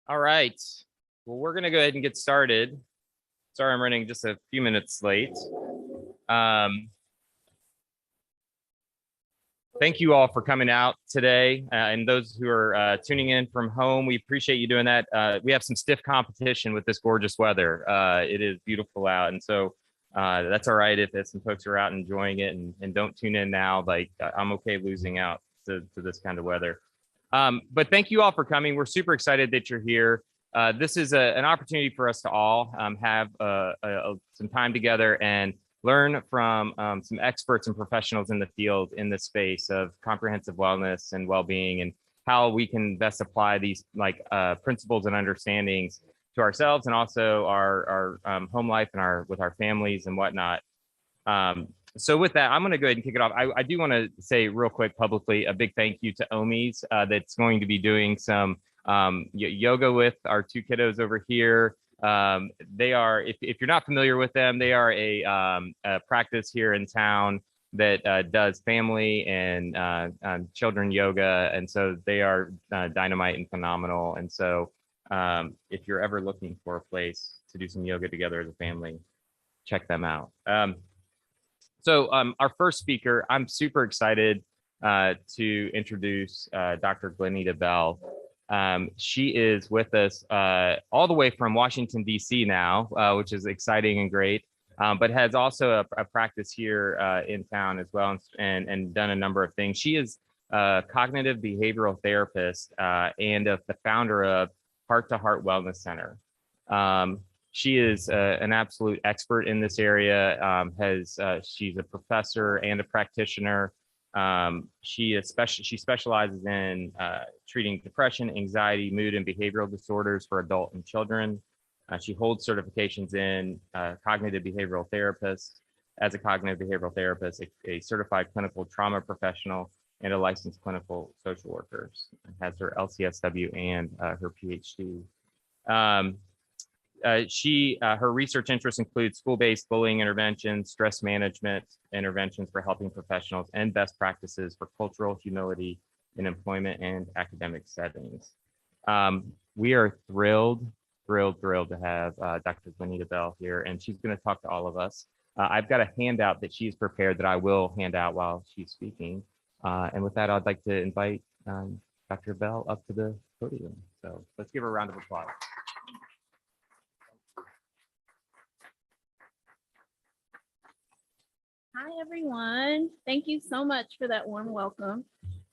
All right. Well, we're going to go ahead and get started. Sorry, I'm running just a few minutes late. Thank you all for coming out today. And those who are tuning in from home, we appreciate you doing that. We have some stiff competition with this gorgeous weather. It is beautiful out. And so that's all right if some folks are out enjoying it and don't tune in now. Like I'm okay losing out to this kind of weather. But thank you all for coming. We're super excited that you're here. This is an opportunity for us to all have some time together and learn from some experts and professionals in the field in the space of comprehensive wellness and well-being, and how we can best apply these principles and understandings to ourselves and also our home life and with our families and whatnot. So with that, I'm going to go ahead and kick it off. I do want to say real quick publicly a big thank you to Omi's that's going to be doing some yoga with our two kiddos over here. They are, if you're not familiar with them, they are a practice here in town that does family and children yoga. And so they are dynamite and phenomenal. And so if you're ever looking for a place to do some yoga together as a family, check them out. So our first speaker, I'm super excited to introduce Dr. Glenita Bell. She is with us all the way from Washington, D.C. now, which is exciting and great, but has also a practice here in town as well, and done a number of things. She is a cognitive behavioral therapist and the founder of Heart to Heart Wellness Center. She is an absolute expert in this area. She's a professor and a practitioner. She specializes in treating depression, anxiety, mood, and behavioral disorders for adult and children. She holds certifications in cognitive behavioral therapist, as a cognitive behavioral therapist, a certified clinical trauma professional, and a licensed clinical social worker. Has her LCSW and her PhD. Her research interests include school-based bullying interventions, stress management interventions for helping professionals, and best practices for cultural humility in employment and academic settings. We are thrilled to have Dr. Juanita Bell here, and she's going to talk to all of us. I've got a handout that she's prepared that I will hand out while she's speaking. And with that, I'd like to invite Dr. Bell up to the podium. So let's give her a round of applause. Hi, everyone. Thank you so much for that warm welcome.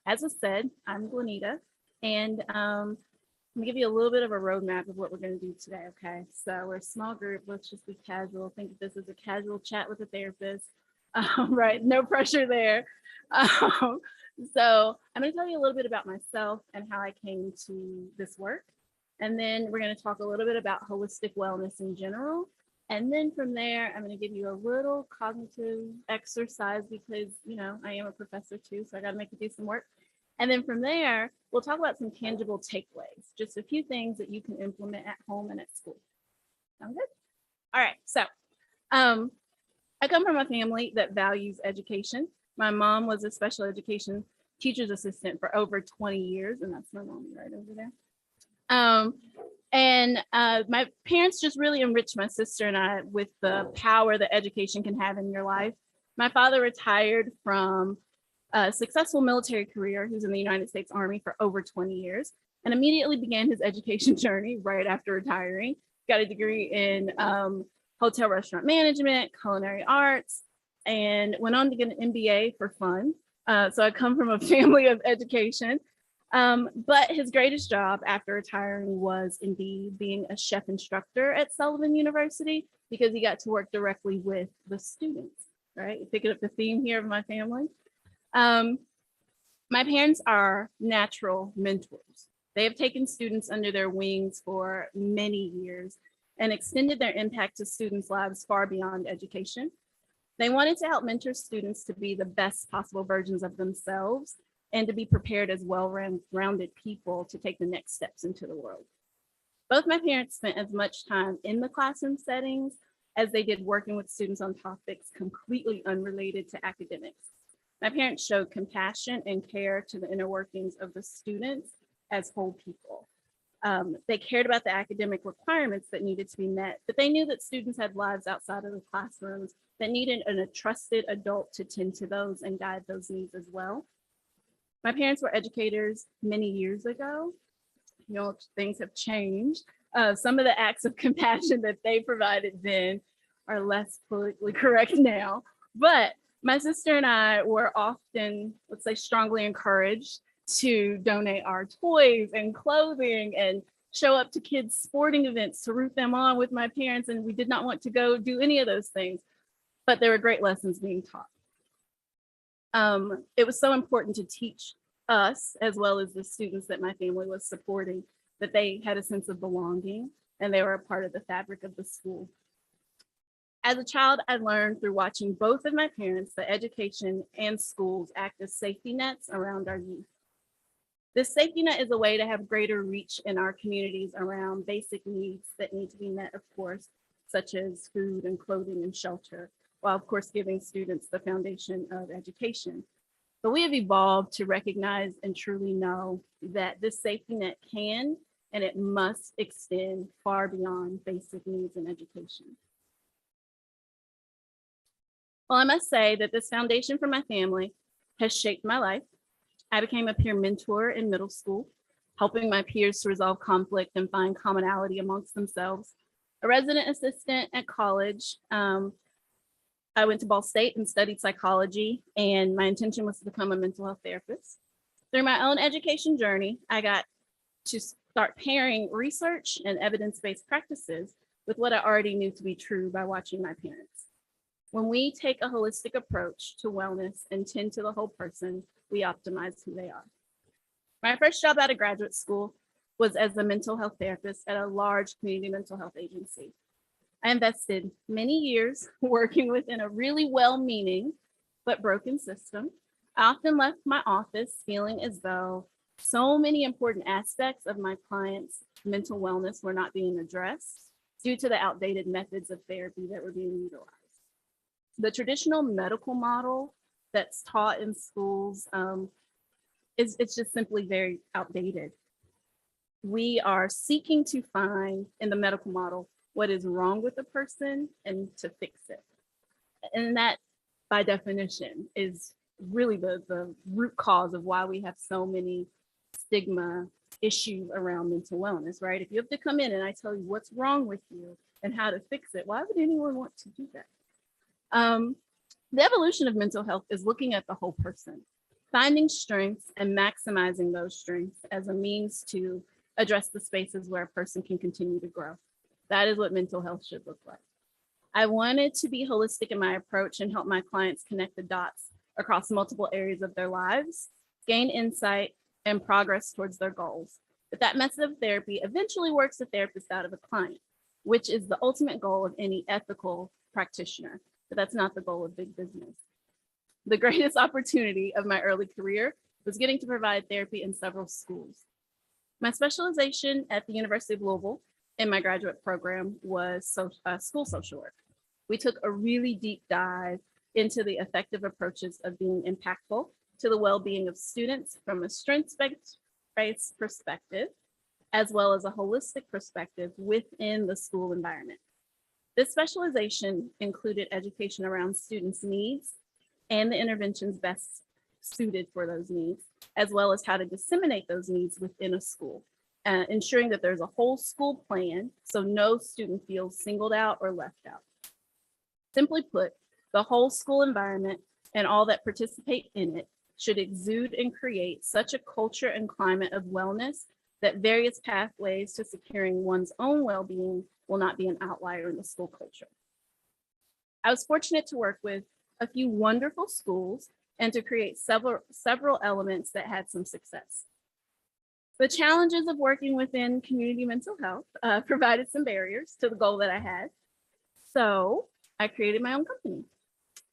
As I said, I'm Glenita, and I'm gonna give you a little bit of a roadmap of what we're gonna do today, okay? So we're a small group, let's just be casual. Think of this as a casual chat with a therapist, right? No pressure there. So I'm gonna tell you a little bit about myself and how I came to this work. And then we're gonna talk a little bit about holistic wellness in general. And then from there, I'm going to give you a little cognitive exercise because, you know, I am a professor too, so I got to make you do some work. And then from there, we'll talk about some tangible takeaways, just a few things that you can implement at home and at school. Sound good? All right. So I come from a family that values education. My mom was a special education teacher's assistant for over 20 years, and that's my mom right over there. And my parents just really enriched my sister and I with the power that education can have in your life. My father retired from a successful military career. He was in the United States Army for over 20 years and immediately began his education journey right after retiring. Got a degree in hotel restaurant management, culinary arts, and went on to get an MBA for fun. So I come from a family of education. But his greatest job after retiring was indeed being a chef instructor at Sullivan University because he got to work directly with the students, right? Picking up the theme here of my family. My parents are natural mentors. They have taken students under their wings for many years and extended their impact to students' lives far beyond education. They wanted to help mentor students to be the best possible versions of themselves and to be prepared as well-rounded people to take the next steps into the world. Both my parents spent as much time in the classroom settings as they did working with students on topics completely unrelated to academics. My parents showed compassion and care to the inner workings of the students as whole people. They cared about the academic requirements that needed to be met, but they knew that students had lives outside of the classrooms that needed a trusted adult to tend to those and guide those needs as well. My parents were educators many years ago. You know, things have changed. Some of the acts of compassion that they provided then are less politically correct now. But my sister and I were often, let's say, strongly encouraged to donate our toys and clothing and show up to kids' sporting events to root them on with my parents. And we did not want to go do any of those things, but there were great lessons being taught. It was so important to teach us, as well as the students that my family was supporting, that they had a sense of belonging and they were a part of the fabric of the school. As a child, I learned through watching both of my parents that education and schools act as safety nets around our youth. This safety net is a way to have greater reach in our communities around basic needs that need to be met, of course, such as food and clothing and shelter, while of course giving students the foundation of education. But we have evolved to recognize and truly know that this safety net can and it must extend far beyond basic needs in education. Well, I must say that this foundation for my family has shaped my life. I became a peer mentor in middle school, helping my peers to resolve conflict and find commonality amongst themselves. A resident assistant at college, I went to Ball State and studied psychology, and my intention was to become a mental health therapist. Through my own education journey, I got to start pairing research and evidence-based practices with what I already knew to be true by watching my parents. When we take a holistic approach to wellness and tend to the whole person, we optimize who they are. My first job out of graduate school was as a mental health therapist at a large community mental health agency. I invested many years working within a really well-meaning but broken system. I often left my office feeling as though so many important aspects of my clients' mental wellness were not being addressed due to the outdated methods of therapy that were being utilized. The traditional medical model that's taught in schools it's just simply very outdated. We are seeking to find in the medical model what is wrong with the person and to fix it. And that, by definition, is really the root cause of why we have so many stigma issues around mental wellness, right? If you have to come in and I tell you what's wrong with you and how to fix it, why would anyone want to do that? The evolution of mental health is looking at the whole person, finding strengths and maximizing those strengths as a means to address the spaces where a person can continue to grow. That is what mental health should look like. I wanted to be holistic in my approach and help my clients connect the dots across multiple areas of their lives, gain insight, and progress towards their goals. But that method of therapy eventually works the therapist out of a client, which is the ultimate goal of any ethical practitioner. But that's not the goal of big business. The greatest opportunity of my early career was getting to provide therapy in several schools. My specialization at the University of Louisville in my graduate program was school social work. We took a really deep dive into the effective approaches of being impactful to the well-being of students from a strengths-based perspective, as well as a holistic perspective within the school environment. This specialization included education around students' needs and the interventions best suited for those needs, as well as how to disseminate those needs within a school, ensuring that there's a whole school plan so no student feels singled out or left out. Simply put, the whole school environment and all that participate in it should exude and create such a culture and climate of wellness that various pathways to securing one's own well-being will not be an outlier in the school culture. I was fortunate to work with a few wonderful schools and to create several elements that had some success. The challenges of working within community mental health provided some barriers to the goal that I had. So I created my own company.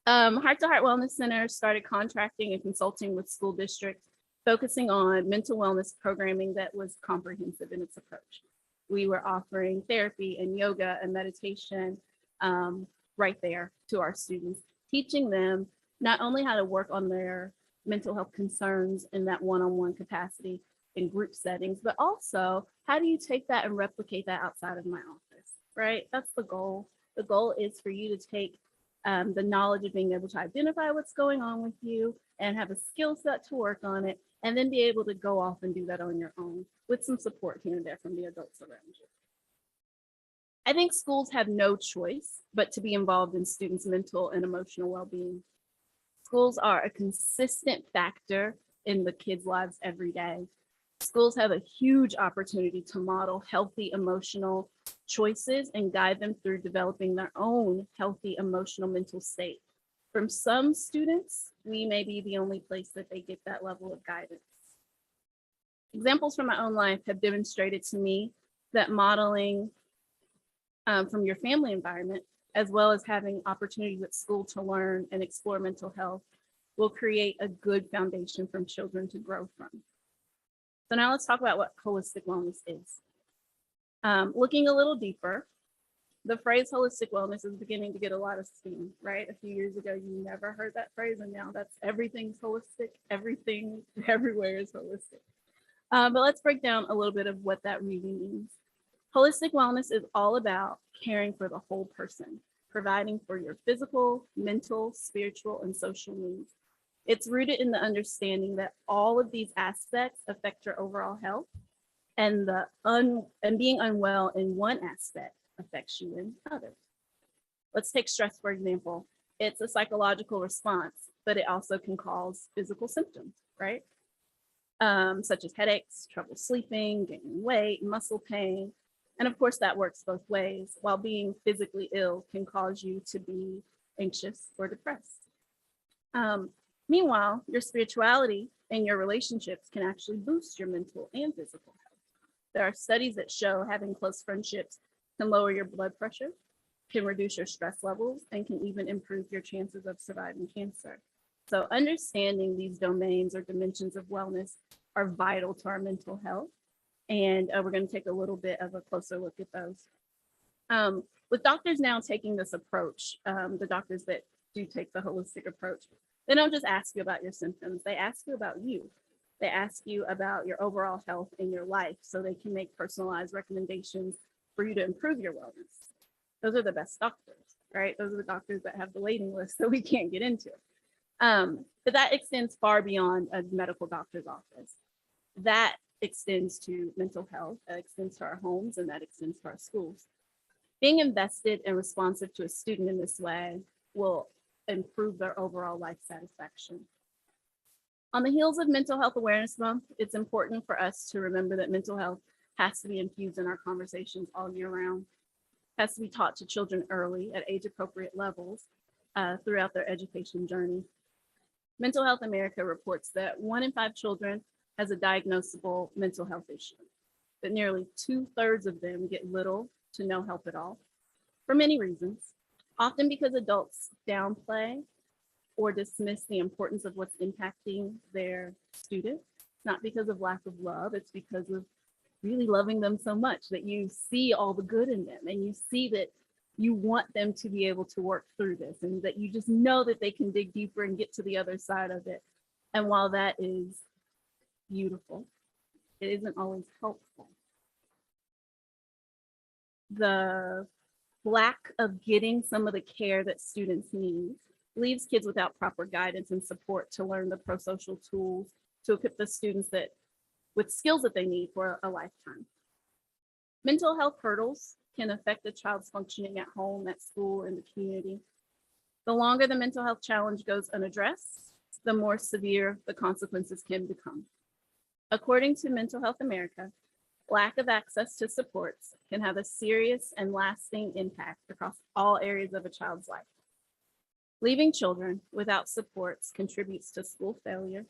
Heart to Heart Wellness Center started contracting and consulting with school districts, focusing on mental wellness programming that was comprehensive in its approach. We were offering therapy and yoga and meditation right there to our students, teaching them not only how to work on their mental health concerns in that one-on-one capacity, in group settings, but also how do you take that and replicate that outside of my office, right? That's the goal. The goal is for you to take the knowledge of being able to identify what's going on with you and have a skill set to work on it, and then be able to go off and do that on your own with some support here and there from the adults around you. I think schools have no choice but to be involved in students' mental and emotional well-being. Schools are a consistent factor in the kids' lives every day. Schools have a huge opportunity to model healthy emotional choices and guide them through developing their own healthy emotional mental state. From some students, we may be the only place that they get that level of guidance. Examples from my own life have demonstrated to me that modeling from your family environment, as well as having opportunities at school to learn and explore mental health, will create a good foundation for children to grow from. So now let's talk about what holistic wellness is. Looking a little deeper, the phrase holistic wellness is beginning to get a lot of steam, right? A few years ago, you never heard that phrase, and now that's everything's holistic. Everything everywhere is holistic. But let's break down a little bit of what that really means. Holistic wellness is all about caring for the whole person, providing for your physical, mental, spiritual, and social needs. It's rooted in the understanding that all of these aspects affect your overall health, and being unwell in one aspect affects you in others. Let's take stress, for example. It's a psychological response, but it also can cause physical symptoms, right? Such as headaches, trouble sleeping, gaining weight, muscle pain. And of course, that works both ways. While being physically ill can cause you to be anxious or depressed. Meanwhile, your spirituality and your relationships can actually boost your mental and physical health. There are studies that show having close friendships can lower your blood pressure, can reduce your stress levels, and can even improve your chances of surviving cancer. So understanding these domains or dimensions of wellness are vital to our mental health. And we're going to take a little bit of a closer look at those. With doctors now taking this approach, the doctors that do take the holistic approach, they don't just ask you about your symptoms, they ask you about you. They ask you about your overall health in your life so they can make personalized recommendations for you to improve your wellness. Those are the best doctors, right? Those are the doctors that have the waiting list that we can't get into. But that extends far beyond a medical doctor's office. That extends to mental health, that extends to our homes, and that extends to our schools. Being invested and responsive to a student in this way will improve their overall life satisfaction. On the heels of Mental Health Awareness Month, it's important for us to remember that mental health has to be infused in our conversations all year round. It has to be taught to children early at age-appropriate levels throughout their education journey. Mental Health America reports that 1 in 5 children has a diagnosable mental health issue, but nearly 2/3 of them get little to no help at all for many reasons, often because adults downplay or dismiss the importance of what's impacting their student. It's not because of lack of love, it's because of really loving them so much that you see all the good in them and you see that you want them to be able to work through this and that you just know that they can dig deeper and get to the other side of it. And while that is beautiful, it isn't always helpful. The lack of getting some of the care that students need leaves kids without proper guidance and support to learn the pro-social tools to equip the students with skills that they need for a lifetime. Mental health hurdles can affect a child's functioning at home, at school, and the community. The longer the mental health challenge goes unaddressed, the more severe the consequences can become. According to Mental Health America, lack of access to supports can have a serious and lasting impact across all areas of a child's life. Leaving children without supports contributes to school failure,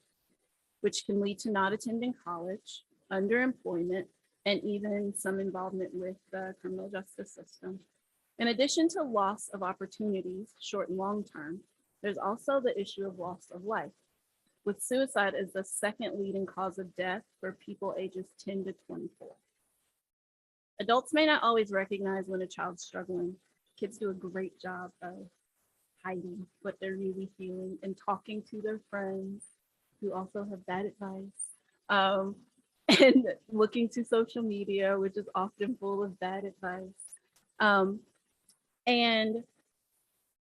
which can lead to not attending college, underemployment, and even some involvement with the criminal justice system. In addition to loss of opportunities, short and long term, there's also the issue of loss of life, with suicide as the second leading cause of death for people ages 10 to 24. Adults may not always recognize when a child's struggling. Kids do a great job of hiding what they're really feeling and talking to their friends who also have bad advice. and looking to social media, which is often full of bad advice. And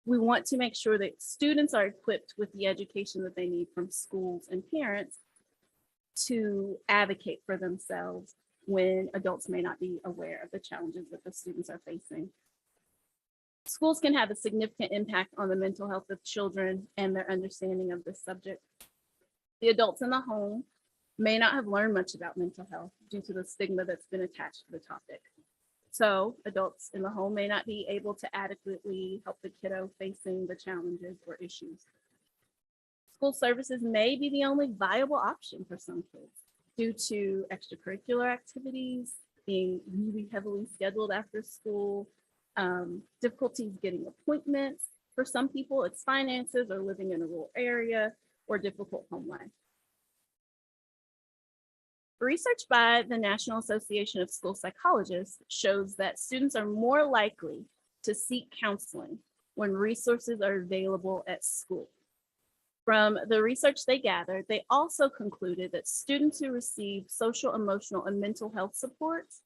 we want to make sure that students are equipped with the education that they need from schools and parents to advocate for themselves when adults may not be aware of the challenges that the students are facing. Schools can have a significant impact on the mental health of children and their understanding of this subject. The adults in the home may not have learned much about mental health due to the stigma that's been attached to the topic. So adults in the home may not be able to adequately help the kiddo facing the challenges or issues. School services may be the only viable option for some kids due to extracurricular activities, being really heavily scheduled after school, difficulties getting appointments. For some people, it's finances or living in a rural area or difficult home life. Research by the National Association of School Psychologists shows that students are more likely to seek counseling when resources are available at school. From the research they gathered, they also concluded that students who receive social, emotional, and mental health supports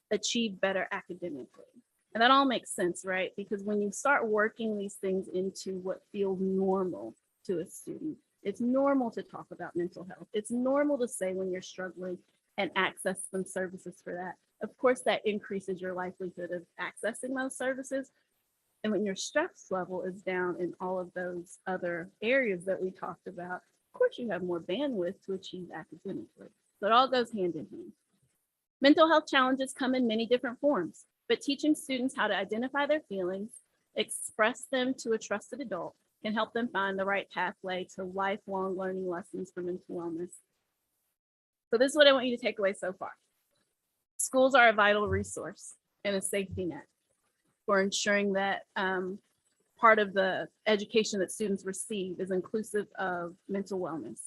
achieve better academically. And that all makes sense, right? Because when you start working these things into what feels normal to a student, it's normal to talk about mental health. It's normal to say when you're struggling and access some services for that. Of course, that increases your likelihood of accessing those services. And when your stress level is down in all of those other areas that we talked about, of course, you have more bandwidth to achieve academically. So it all goes hand in hand. Mental health challenges come in many different forms, but teaching students how to identify their feelings, express them to a trusted adult, can help them find the right pathway to lifelong learning lessons for mental wellness. So this is what I want you to take away so far. Schools are a vital resource and a safety net for ensuring that part of the education that students receive is inclusive of mental wellness.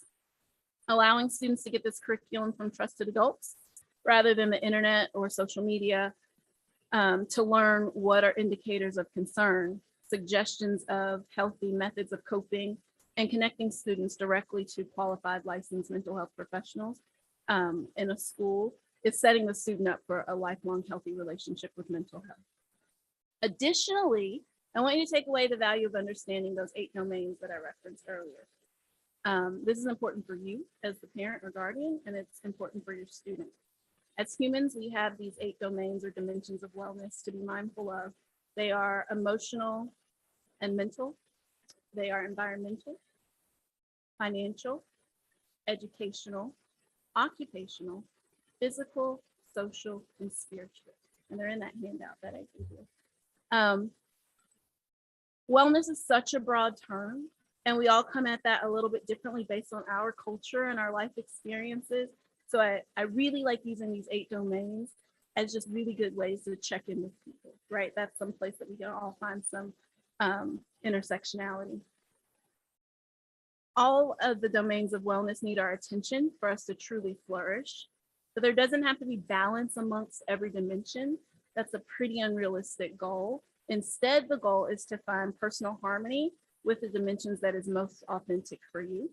Allowing students to get this curriculum from trusted adults rather than the internet or social media to learn what are indicators of concern, suggestions of healthy methods of coping, and connecting students directly to qualified licensed mental health professionals in a school is setting the student up for a lifelong healthy relationship with mental health. Additionally, I want you to take away the value of understanding those 8 domains that I referenced earlier. This is important for you as the parent or guardian, and it's important for your student. As humans, we have these 8 domains or dimensions of wellness to be mindful of. They are emotional and mental. They are environmental, financial, educational, occupational, physical, social, and spiritual. And they're in that handout that I gave you. Wellness is such a broad term, and we all come at that a little bit differently based on our culture and our life experiences. So I really like using these 8 domains as just really good ways to check in with people, right? That's some place that we can all find some intersectionality. All of the domains of wellness need our attention for us to truly flourish. But there doesn't have to be balance amongst every dimension. That's a pretty unrealistic goal. Instead, the goal is to find personal harmony with the dimensions that is most authentic for you.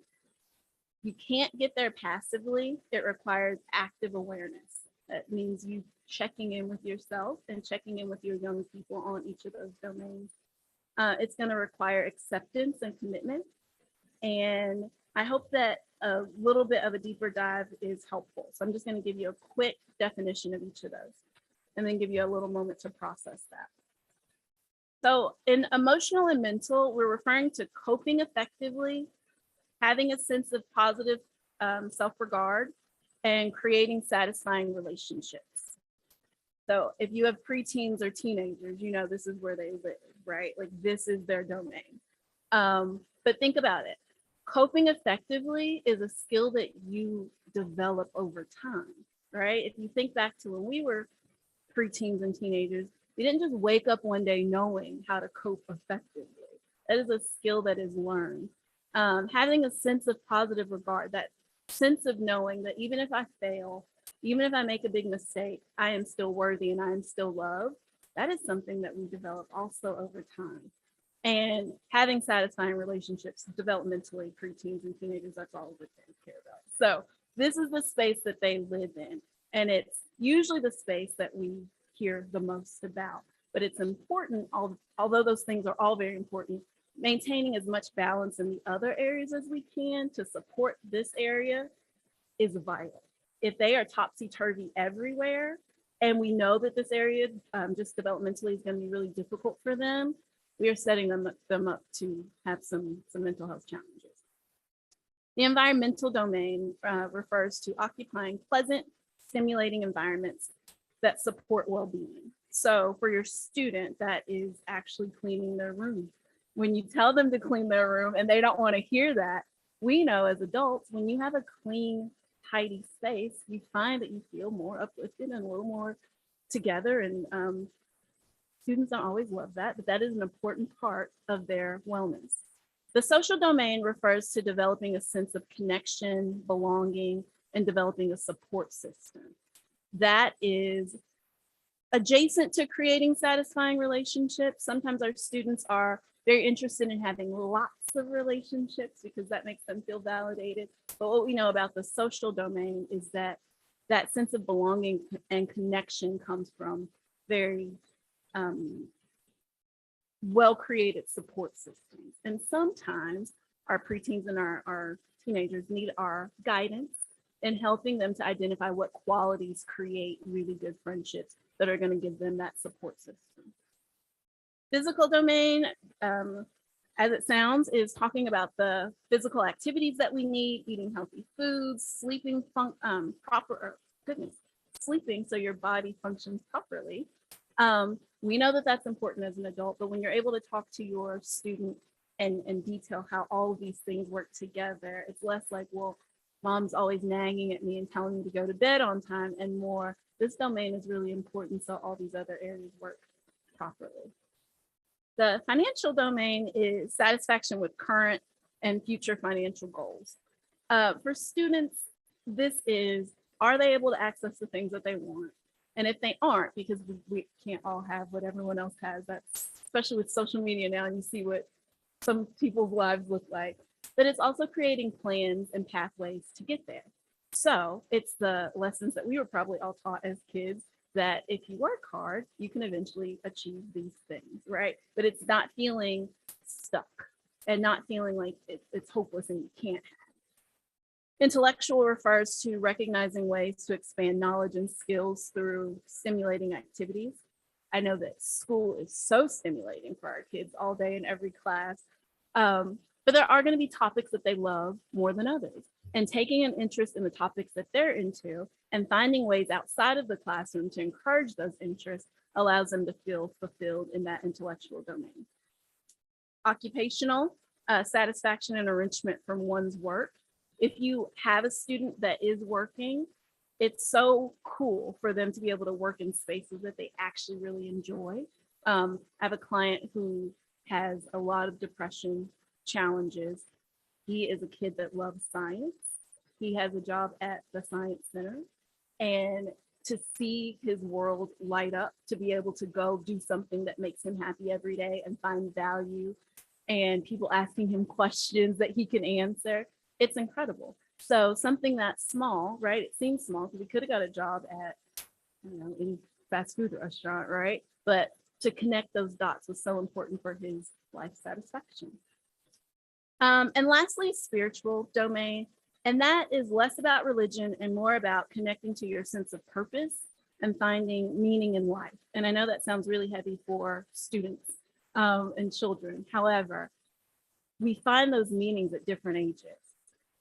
You can't get there passively. It requires active awareness. That means you checking in with yourself and checking in with your young people on each of those domains. It's going to require acceptance and commitment. And I hope that a little bit of a deeper dive is helpful. So I'm just going to give you a quick definition of each of those and then give you a little moment to process that. So in emotional and mental, we're referring to coping effectively, having a sense of positive self-regard, and creating satisfying relationships. So if you have preteens or teenagers, you know this is where they live, right? Like this is their domain. But think about it. Coping effectively is a skill that you develop over time, right? If you think back to when we were preteens and teenagers, we didn't just wake up one day knowing how to cope effectively. That is a skill that is learned. Having a sense of positive regard, that sense of knowing that even if I fail, even if I make a big mistake, I am still worthy and I am still loved. That is something that we develop also over time. And having satisfying relationships developmentally, preteens and teenagers, that's all we're taking care of. So this is the space that they live in. And it's usually the space that we hear the most about. But it's important, although those things are all very important, maintaining as much balance in the other areas as we can to support this area is vital. If they are topsy-turvy everywhere, and we know that this area just developmentally is going to be really difficult for them, we are setting them up to have some mental health challenges. The environmental domain refers to occupying pleasant, stimulating environments that support well-being. So for your student, that is actually cleaning their room. When you tell them to clean their room and they don't want to hear that, we know as adults, when you have a clean, tidy space, you find that you feel more uplifted and a little more together. And students don't always love that, but that is an important part of their wellness. The social domain refers to developing a sense of connection, belonging, and developing a support system. That is adjacent to creating satisfying relationships. Sometimes our students are very interested in having lots of relationships because that makes them feel validated. But what we know about the social domain is that that sense of belonging and connection comes from very well-created support systems. And sometimes our preteens and our teenagers need our guidance in helping them to identify what qualities create really good friendships that are going to give them that support system. Physical domain, as it sounds, is talking about the physical activities that we need, eating healthy foods, sleeping sleeping so your body functions properly. We know that that's important as an adult, but when you're able to talk to your student and detail how all of these things work together, it's less like, well, mom's always nagging at me and telling me to go to bed on time, and more, this domain is really important so all these other areas work properly. The financial domain is satisfaction with current and future financial goals. For students, this is, are they able to access the things that they want? And if they aren't, because we can't all have what everyone else has, that's especially with social media now, and you see what some people's lives look like, but it's also creating plans and pathways to get there. So it's the lessons that we were probably all taught as kids, that if you work hard, you can eventually achieve these things, right? But it's not feeling stuck and not feeling like it's hopeless and you can't. Intellectual refers to recognizing ways to expand knowledge and skills through stimulating activities. I know that school is so stimulating for our kids all day in every class, but there are going to be topics that they love more than others. And taking an interest in the topics that they're into and finding ways outside of the classroom to encourage those interests allows them to feel fulfilled in that intellectual domain. Occupational satisfaction and enrichment from one's work. If you have a student that is working, it's so cool for them to be able to work in spaces that they actually really enjoy. I have a client who has a lot of depression challenges. He is a kid that loves science. He has a job at the Science Center, and to see his world light up, to be able to go do something that makes him happy every day and find value, and people asking him questions that he can answer, it's incredible. So something that's small, right? It seems small because he could have got a job at, you know, any fast food restaurant, right? But to connect those dots was so important for his life satisfaction. And lastly, spiritual domain. And that is less about religion and more about connecting to your sense of purpose and finding meaning in life. And I know that sounds really heavy for students and children. However, we find those meanings at different ages.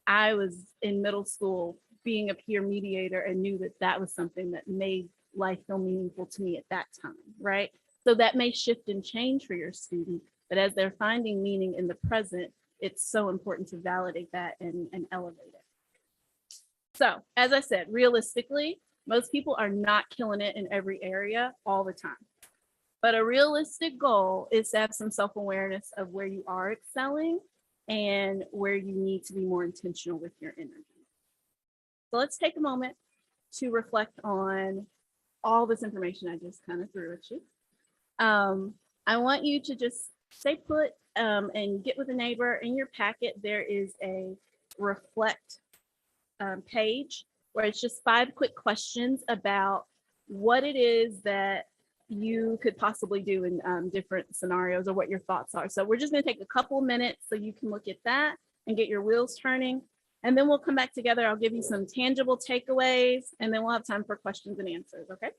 I was in middle school being a peer mediator and knew that that was something that made life feel meaningful to me at that time, right? So that may shift and change for your student, but as they're finding meaning in the present, it's so important to validate that and elevate it. So as I said, realistically, most people are not killing it in every area all the time. But a realistic goal is to have some self-awareness of where you are excelling and where you need to be more intentional with your energy. So let's take a moment to reflect on all this information I just kind of threw at you. I want you to just stay put and get with a neighbor. In your packet, there is a reflect page where it's just 5 quick questions about what it is that you could possibly do in different scenarios or what your thoughts are. So we're just going to take a couple minutes so you can look at that and get your wheels turning. And then we'll come back together. I'll give you some tangible takeaways, and then we'll have time for questions and answers. Okay.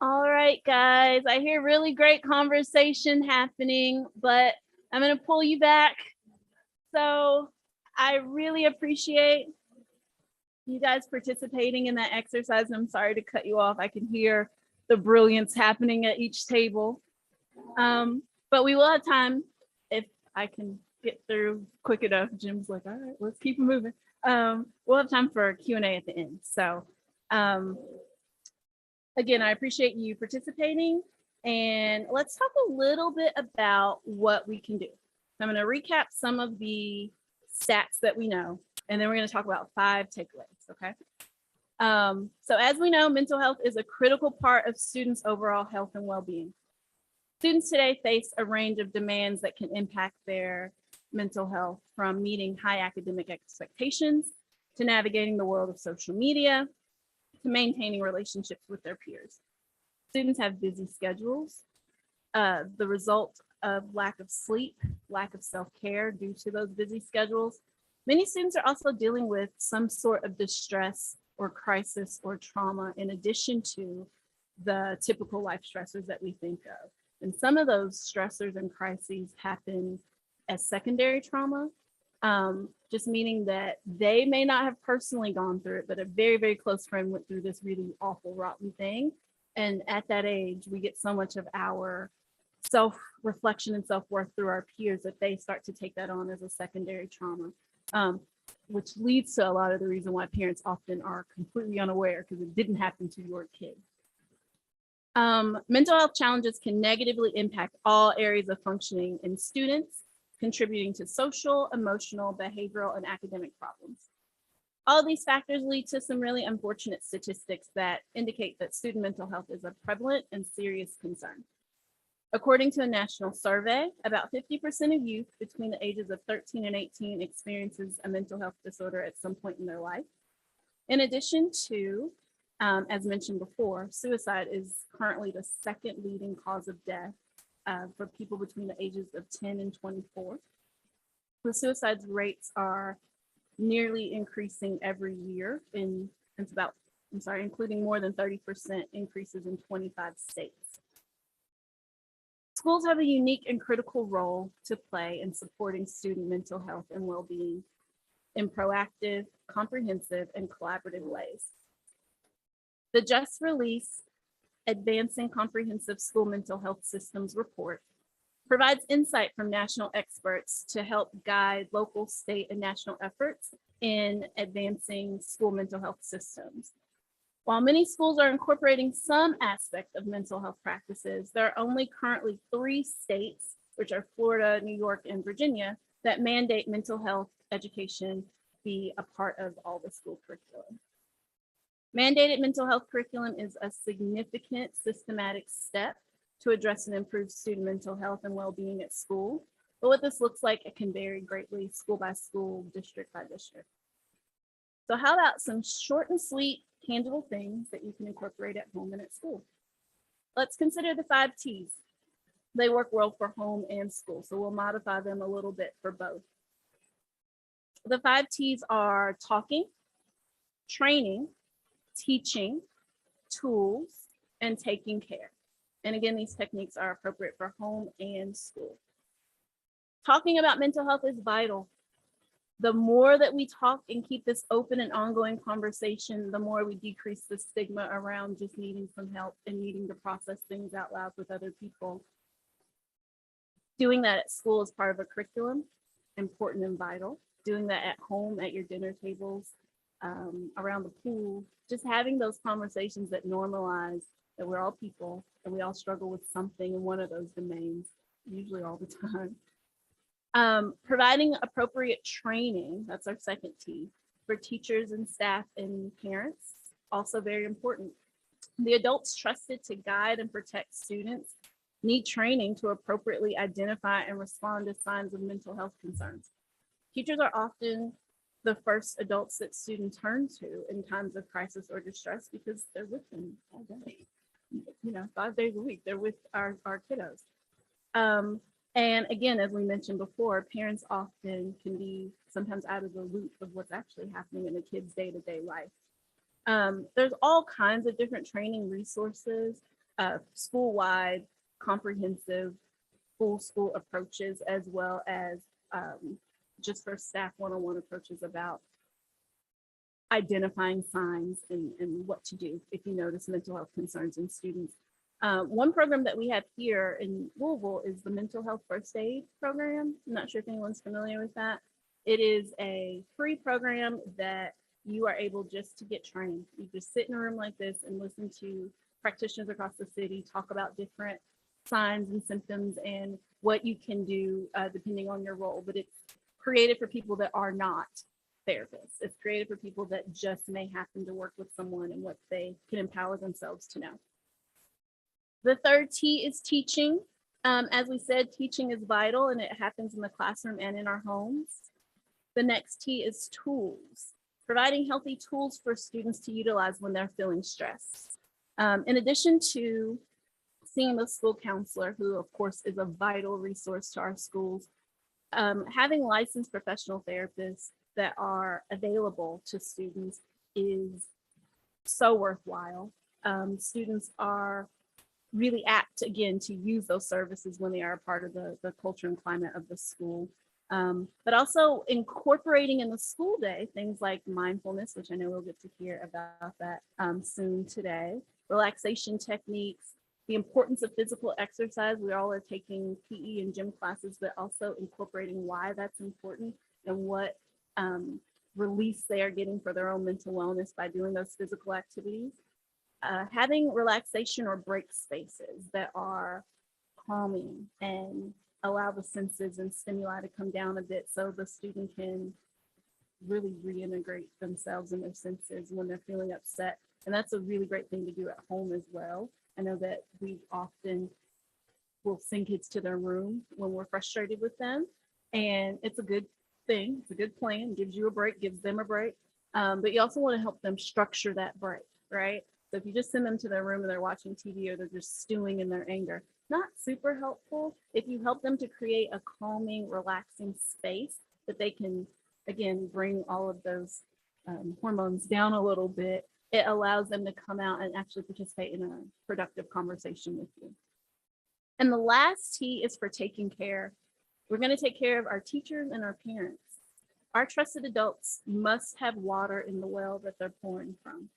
All right, guys, I hear really great conversation happening, but I'm going to pull you back. So I really appreciate you guys participating in that exercise. I'm sorry to cut you off. I can hear the brilliance happening at each table. But we will have time if I can get through quick enough. Jim's like, all right, let's keep moving. We'll have time for Q&A at the end. So again, I appreciate you participating, and let's talk a little bit about what we can do. So I'm going to recap some of the stats that we know, and then we're going to talk about 5 takeaways, okay? So as we know, mental health is a critical part of students' overall health and well-being. Students today face a range of demands that can impact their mental health, from meeting high academic expectations to navigating the world of social media to maintaining relationships with their peers. Students have busy schedules, the result of lack of sleep, lack of self-care due to those busy schedules. Many students are also dealing with some sort of distress or crisis or trauma in addition to the typical life stressors that we think of. And some of those stressors and crises happen as secondary trauma, just meaning that they may not have personally gone through it, but a very, very close friend went through this really awful, rotten thing. And at that age, we get so much of our self-reflection and self-worth through our peers that they start to take that on as a secondary trauma, which leads to a lot of the reason why parents often are completely unaware because it didn't happen to your kid. Mental health challenges can negatively impact all areas of functioning in students, contributing to social, emotional, behavioral, and academic problems. All of these factors lead to some really unfortunate statistics that indicate that student mental health is a prevalent and serious concern. According to a national survey, about 50% of youth between the ages of 13 and 18 experiences a mental health disorder at some point in their life. In addition to, as mentioned before, suicide is currently the second leading cause of death for people between the ages of 10 and 24. The suicide rates are nearly increasing every year, including more than 30% increases in 25 states. Schools have a unique and critical role to play in supporting student mental health and well-being in proactive, comprehensive, and collaborative ways. The just released Advancing Comprehensive School Mental Health Systems report provides insight from national experts to help guide local, state, and national efforts in advancing school mental health systems. While many schools are incorporating some aspect of mental health practices, there are only currently 3 states, which are Florida, New York, and Virginia, that mandate mental health education be a part of all the school curriculum. Mandated mental health curriculum is a significant systematic step to address and improve student mental health and well-being at school. But what this looks like, it can vary greatly school by school, district by district. So how about some short and sweet, tangible things that you can incorporate at home and at school? Let's consider the 5 T's. They work well for home and school, so we'll modify them a little bit for both. The 5 T's are talking, training, teaching, tools, and taking care. And again, these techniques are appropriate for home and school. Talking about mental health is vital. The more that we talk and keep this open and ongoing conversation, the more we decrease the stigma around just needing some help and needing to process things out loud with other people. Doing that at school is part of a curriculum, important and vital. Doing that at home, at your dinner tables, around the pool, just having those conversations that normalize that we're all people and we all struggle with something in one of those domains, usually all the time. Providing appropriate training, that's our second T, for teachers and staff and parents, also very important. The adults trusted to guide and protect students need training to appropriately identify and respond to signs of mental health concerns. Teachers are often the first adults that students turn to in times of crisis or distress because they're with them all day, 5 days a week, they're with our kiddos. And again, as we mentioned before, parents often can be sometimes out of the loop of what's actually happening in a kid's day-to-day life. There's all kinds of different training resources. school-wide, comprehensive, full school approaches, as well as just for staff one-on-one approaches about identifying signs and what to do if you notice mental health concerns in students. One program that we have here in Louisville is the Mental Health First Aid Program. I'm not sure if anyone's familiar with that. It is a free program that you are able just to get trained. You just sit in a room like this and listen to practitioners across the city talk about different signs and symptoms and what you can do depending on your role. But it's created for people that are not therapists. It's created for people that just may happen to work with someone and what they can empower themselves to know. The third T is teaching. As we said, teaching is vital and it happens in the classroom and in our homes. The next T is tools. Providing healthy tools for students to utilize when they're feeling stressed. In addition to seeing the school counselor, who of course is a vital resource to our schools, having licensed professional therapists that are available to students is so worthwhile. Students are really apt, again, to use those services when they are a part of the culture and climate of the school. But also incorporating in the school day things like mindfulness, which I know we'll get to hear about that soon today, relaxation techniques, the importance of physical exercise. We all are taking PE and gym classes, but also incorporating why that's important and what release they are getting for their own mental wellness by doing those physical activities. Having relaxation or break spaces that are calming and allow the senses and stimuli to come down a bit so the student can really reintegrate themselves and their senses when they're feeling upset. And that's a really great thing to do at home as well. I know that we often will send kids to their room when we're frustrated with them. And it's a good thing. It's a good plan, gives you a break, gives them a break. But you also want to help them structure that break, right? So if you just send them to their room and they're watching TV or they're just stewing in their anger, not super helpful. If you help them to create a calming, relaxing space that they can, again, bring all of those hormones down a little bit, it allows them to come out and actually participate in a productive conversation with you. And the last T is for taking care. We're going to take care of our teachers and our parents. Our trusted adults must have water in the well that they're pouring from.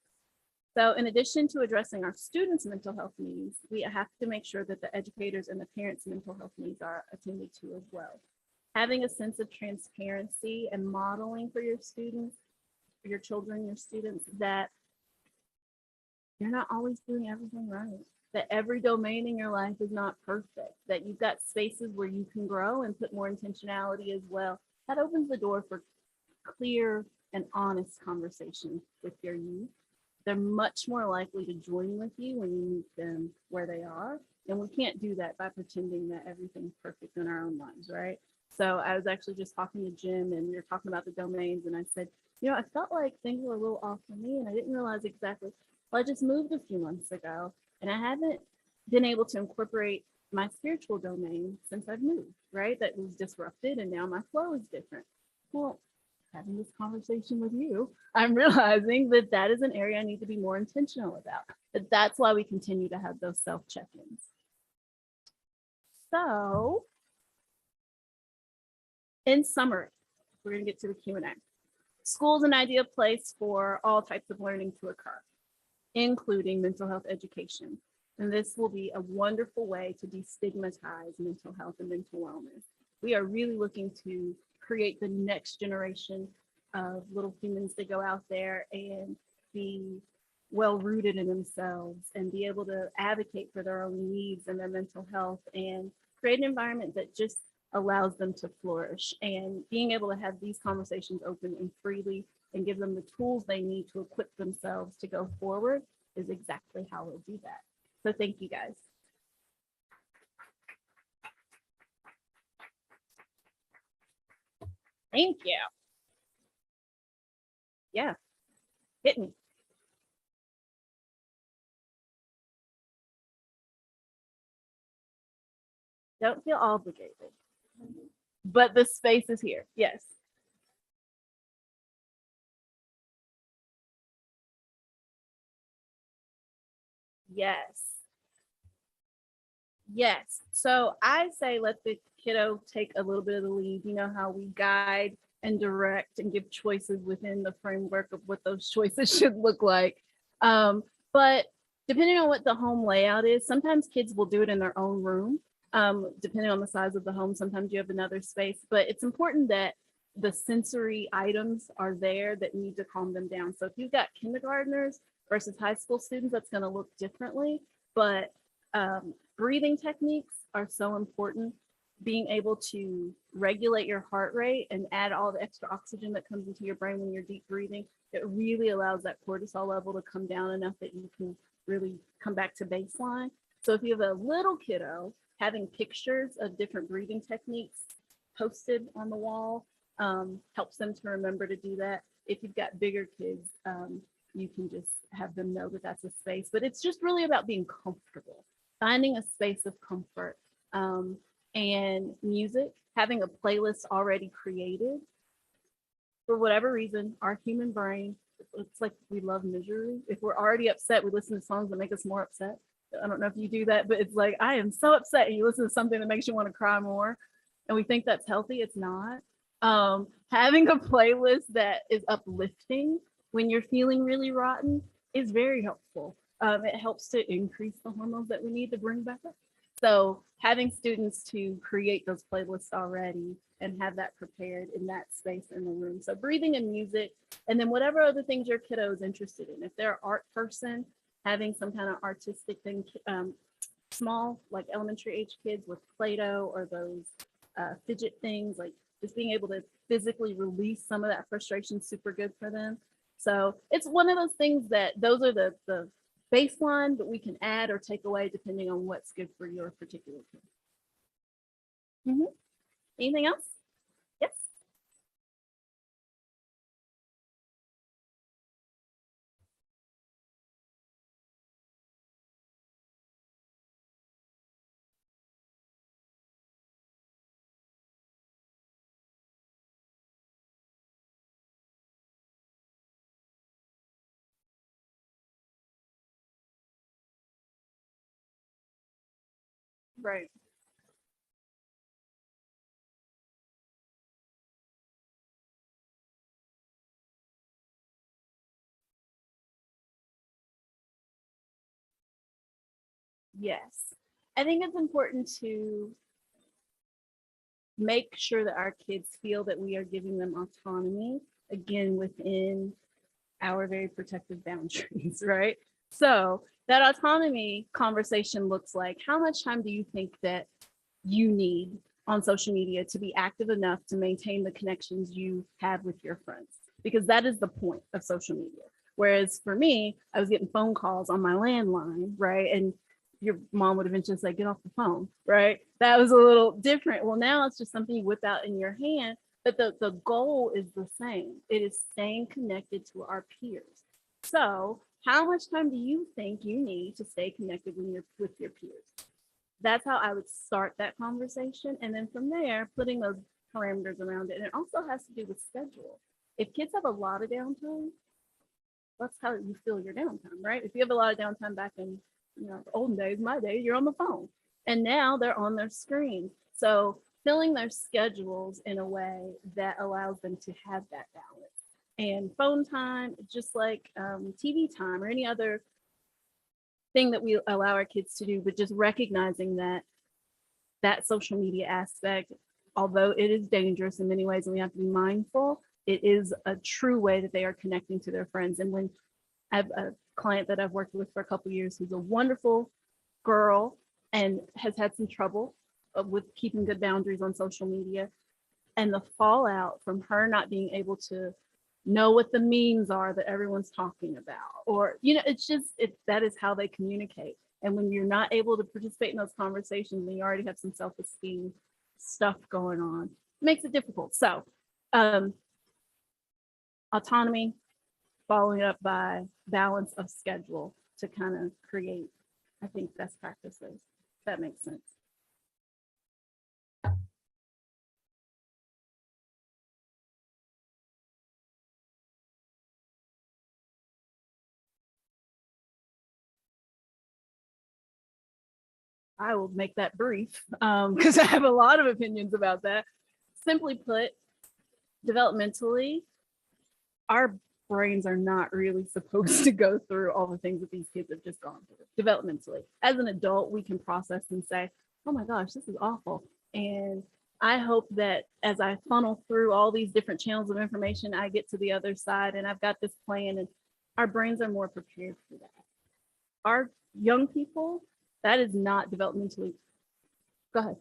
So in addition to addressing our students' mental health needs, we have to make sure that the educators and the parents' mental health needs are attended to as well. Having a sense of transparency and modeling for your students, for your children, your students, that you're not always doing everything right, that every domain in your life is not perfect, that you've got spaces where you can grow and put more intentionality as well. That opens the door for clear and honest conversation with your youth. They're much more likely to join with you when you meet them where they are. And we can't do that by pretending that everything's perfect in our own lives, right? So I was actually just talking to Jim and we were talking about the domains and I said, you know, I felt like things were a little off for me and I didn't realize exactly. Well, I just moved a few months ago and I haven't been able to incorporate my spiritual domain since I've moved, right? That was disrupted and now my flow is different. Well, having this conversation with you, I'm realizing that that is an area I need to be more intentional about. But that's why we continue to have those self-check-ins. So, in summary, we're going to get to the Q&A. School is an ideal place for all types of learning to occur, including mental health education. And this will be a wonderful way to destigmatize mental health and mental wellness. We are really looking to create the next generation of little humans that go out there and be well-rooted in themselves and be able to advocate for their own needs and their mental health and create an environment that just allows them to flourish. And being able to have these conversations open and freely and give them the tools they need to equip themselves to go forward is exactly how we'll do that. So thank you guys. Thank you. Yeah, hit me. Don't feel obligated, but the space is here. Yes. Yes. Yes. So I say let the kiddo take a little bit of the lead. You know how we guide and direct and give choices within the framework of what those choices should look like. But depending on what the home layout is, sometimes kids will do it in their own room. Depending on the size of the home, sometimes you have another space, but it's important that the sensory items are there that need to calm them down. So if you've got kindergartners versus high school students, that's going to look differently. But breathing techniques are so important. Being able to regulate your heart rate and add all the extra oxygen that comes into your brain when you're deep breathing, it really allows that cortisol level to come down enough that you can really come back to baseline. So if you have a little kiddo, having pictures of different breathing techniques posted on the wall helps them to remember to do that. If you've got bigger kids, you can just have them know that that's a space. But it's just really about being comfortable, finding a space of comfort, and music, having a playlist already created. For whatever reason, our human brain, it's like we love misery. If we're already upset, we listen to songs that make us more upset. I don't know if you do that, but it's like, I am so upset. And you listen to something that makes you want to cry more. And we think that's healthy. It's not. Having a playlist that is uplifting when you're feeling really rotten is very helpful. It helps to increase the hormones that we need to bring back up. So having students to create those playlists already and have that prepared in that space in the room. So breathing and music, and then whatever other things your kiddo is interested in. If they're an art person, having some kind of artistic thing, small, like elementary age kids with Play-Doh or those fidget things, like just being able to physically release some of that frustration, super good for them. So it's one of those things that those are the baseline, but we can add or take away depending on what's good for your particular kid. Mm-hmm. Anything else? Yes. Right. Yes. I think it's important to make sure that our kids feel that we are giving them autonomy, again, within our very protective boundaries, right? So that autonomy conversation looks like, how much time do you think that you need on social media to be active enough to maintain the connections you have with your friends? Because that is the point of social media. Whereas for me, I was getting phone calls on my landline, right? And your mom would eventually say, get off the phone, right? That was a little different. Well, now it's just something you whip out in your hand, but the goal is the same. It is staying connected to our peers. So how much time do you think you need to stay connected when you're with your peers? That's how I would start that conversation. And then from there, putting those parameters around it. And it also has to do with schedule. If kids have a lot of downtime, that's how you feel your downtime, right? If you have a lot of downtime back in, the olden days, my day, you're on the phone. And now they're on their screen. So filling their schedules in a way that allows them to have that balance. And phone time, just like TV time or any other thing that we allow our kids to do, but just recognizing that social media aspect, although it is dangerous in many ways and we have to be mindful, it is a true way that they are connecting to their friends. And when I have a client that I've worked with for a couple of years who's a wonderful girl and has had some trouble with keeping good boundaries on social media, and the fallout from her not being able to know what the memes are that everyone's talking about, or it's just that is how they communicate. And when you're not able to participate in those conversations and you already have some self-esteem stuff going on, it makes it difficult. So autonomy, following up by balance of schedule to kind of create, I think, best practices. That makes sense. I will make that brief because I have a lot of opinions about that. Simply put, developmentally, our brains are not really supposed to go through all the things that these kids have just gone through developmentally. As an adult, we can process and say, oh my gosh, this is awful. And I hope that as I funnel through all these different channels of information, I get to the other side and I've got this plan, and our brains are more prepared for that. Our young people, that is not developmentally. Go ahead.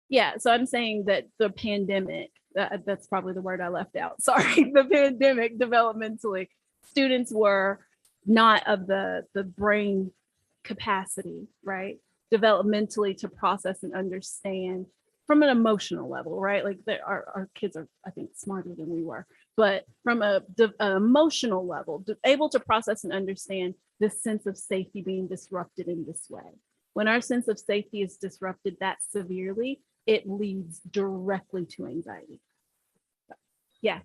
Yeah, so I'm saying that the pandemic, that's probably the word I left out. Sorry, the pandemic developmentally, students were not of the brain capacity, right? Developmentally to process and understand from an emotional level, right? Like our kids are, I think, smarter than we were, but from an emotional level, able to process and understand this sense of safety being disrupted in this way. When our sense of safety is disrupted that severely, it leads directly to anxiety. Yeah.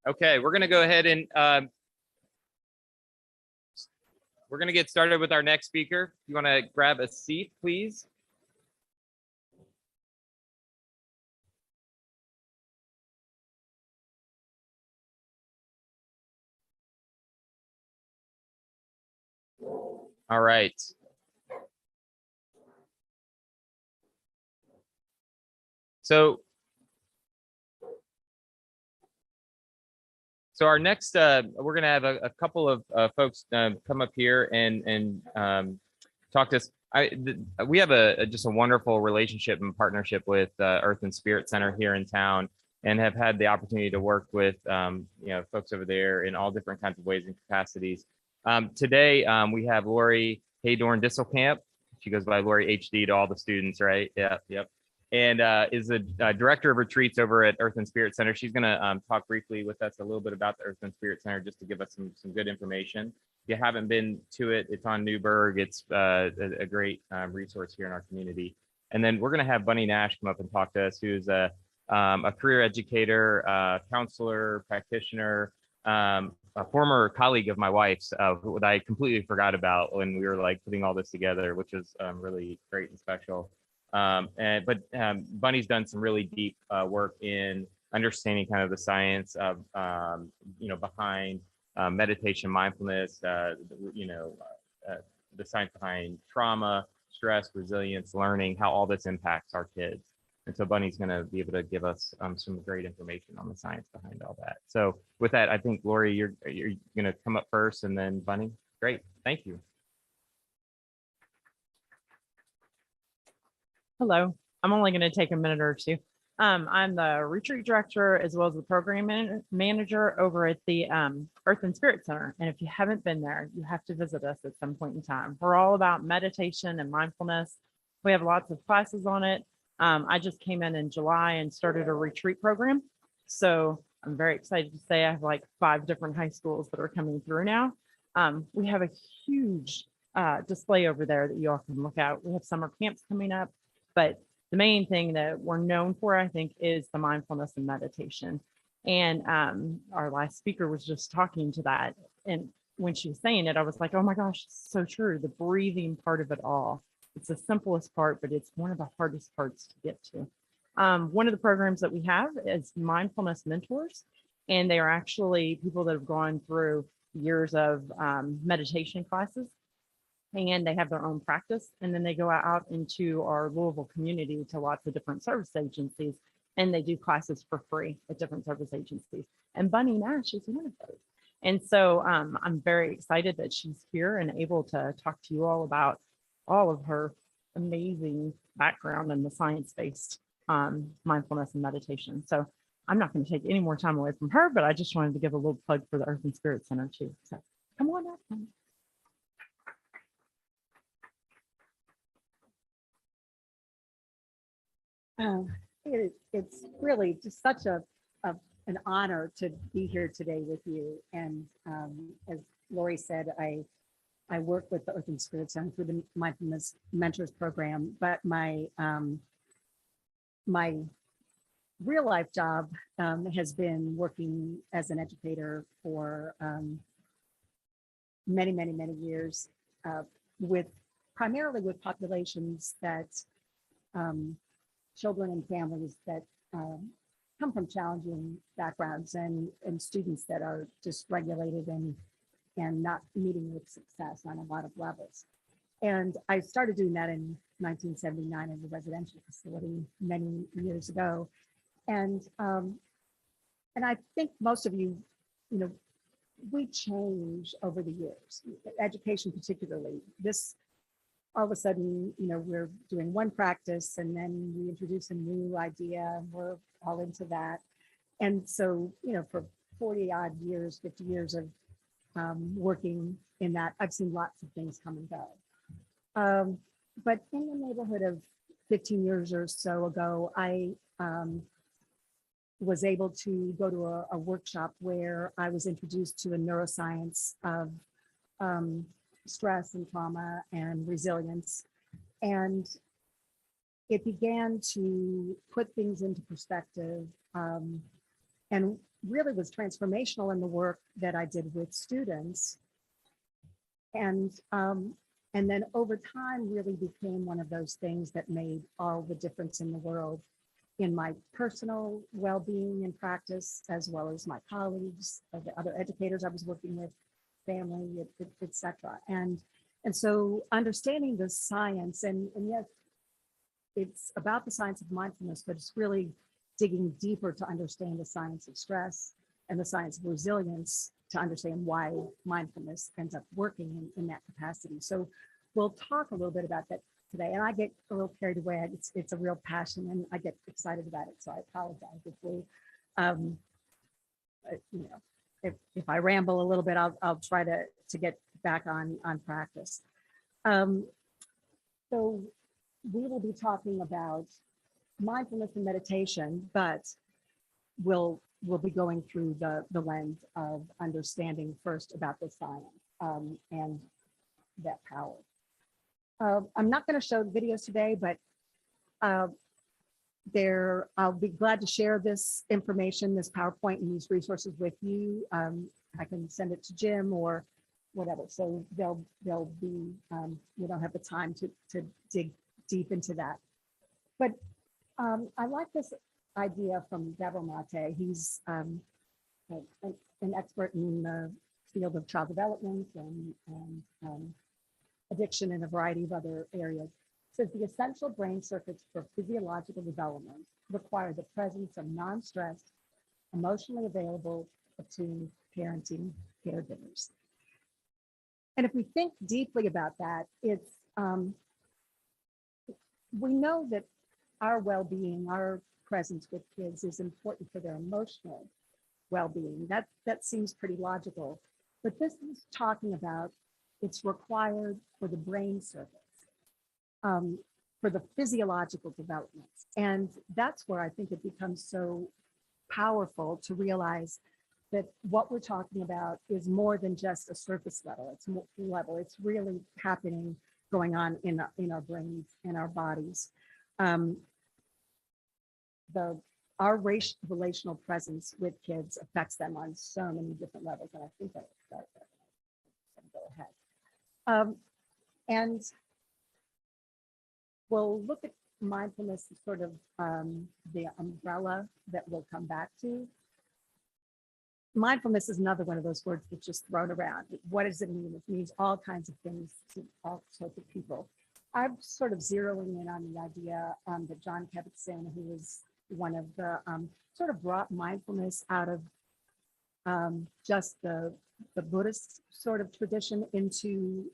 Okay, we're going to go ahead and we're going to get started with our next speaker. If you want to grab a seat, please. All right. So our next, we're going to have a couple of folks come up here and talk to us. We have just a wonderful relationship and partnership with Earth and Spirit Center here in town, and have had the opportunity to work with folks over there in all different kinds of ways and capacities. Today we have Lori Haydorn Disselkamp. She goes by Lori HD to all the students, right? Yeah, yep. And is the director of retreats over at Earth and Spirit Center. She's going to talk briefly with us a little bit about the Earth and Spirit Center, just to give us some good information. If you haven't been to it, it's on Newburgh. It's a great resource here in our community. And then we're going to have Bunny Nash come up and talk to us, who's a career educator, counselor, practitioner, a former colleague of my wife's, who I completely forgot about when we were like putting all this together, which was really great and special. But Bunny's done some really deep work in understanding kind of the science of behind meditation, mindfulness, the science behind trauma, stress, resilience, learning, how all this impacts our kids. And so Bunny's going to be able to give us some great information on the science behind all that. So with that, I think Lori, you're going to come up first, and then Bunny. Great, thank you. Hello, I'm only going to take a minute or two. I'm the retreat director as well as the program manager over at the Earth and Spirit Center. And if you haven't been there, you have to visit us at some point in time. We're all about meditation and mindfulness. We have lots of classes on it. I just came in July and started a retreat program. So I'm very excited to say I have like 5 different high schools that are coming through now. We have a huge display over there that you all can look at. We have summer camps coming up, but the main thing that we're known for, I think, is the mindfulness and meditation. And our last speaker was just talking to that. And when she was saying it, I was like, oh my gosh, it's so true. The breathing part of it all. It's the simplest part, but it's one of the hardest parts to get to. One of the programs that we have is Mindfulness Mentors, and they are actually people that have gone through years of meditation classes, and they have their own practice, and then they go out into our Louisville community to lots of different service agencies, and they do classes for free at different service agencies. And Bunny Nash is one of those. And so I'm very excited that she's here and able to talk to you all about all of her amazing background in the science-based mindfulness and meditation. So I'm not going to take any more time away from her, but I just wanted to give a little plug for the Earth and Spirit Center too. So come on up. It's really just such an honor to be here today with you. And as Lori said, I work with the Earth and Spirit Center through the Mindfulness Mentors program, but my real life job has been working as an educator for many years, primarily with populations that children and families that come from challenging backgrounds and students that are dysregulated and not meeting with success on a lot of levels. And I started doing that in 1979 in a residential facility many years ago. And I think most of you, we change over the years, education particularly. This, all of a sudden, we're doing one practice and then we introduce a new idea and we're all into that. And so, for 40 odd years, 50 years of working in that, I've seen lots of things come and go. But in the neighborhood of 15 years or so ago, I was able to go to a workshop where I was introduced to a neuroscience of stress and trauma and resilience. And it began to put things into perspective and really was transformational in the work that I did with students. And then over time really became one of those things that made all the difference in the world in my personal well-being and practice, as well as my colleagues, the other educators I was working with, family, etc. And so understanding the science, and yes, it's about the science of mindfulness, but it's really digging deeper to understand the science of stress and the science of resilience to understand why mindfulness ends up working in that capacity. So we'll talk a little bit about that today. And I get a little carried away. It's a real passion and I get excited about it. So I apologize if we, if I ramble a little bit, I'll try to get back on practice. So we will be talking about mindfulness and meditation, but we'll be going through the lens of understanding first about the science and that power. I'm not going to show the videos today, but I'll be glad to share this information, this PowerPoint and these resources with you. I can send it to Jim or whatever. So they'll be, we don't have the time to dig deep into that. But I like this idea from Gabor Mate. He's an expert in the field of child development and addiction and a variety of other areas. Says the essential brain circuits for physiological development require the presence of non-stressed, emotionally available, attuned parenting caregivers. And if we think deeply about that, it's we know that our well-being, our presence with kids is important for their emotional well-being. That seems pretty logical, but this is talking about it's required for the brain circuits. for the physiological developments. And that's where I think it becomes so powerful to realize that what we're talking about is more than just a surface level. It's more level. It's really happening, going on in our brains and our bodies. Our relational presence with kids affects them on so many different levels, and I think that go ahead. And we'll look at mindfulness as sort of the umbrella that we'll come back to. Mindfulness is another one of those words that's just thrown around. What does it mean? It means all kinds of things to all sorts of people. I'm sort of zeroing in on the idea that John Kabat-Zinn, who was one of the sort of brought mindfulness out of just the Buddhist sort of tradition into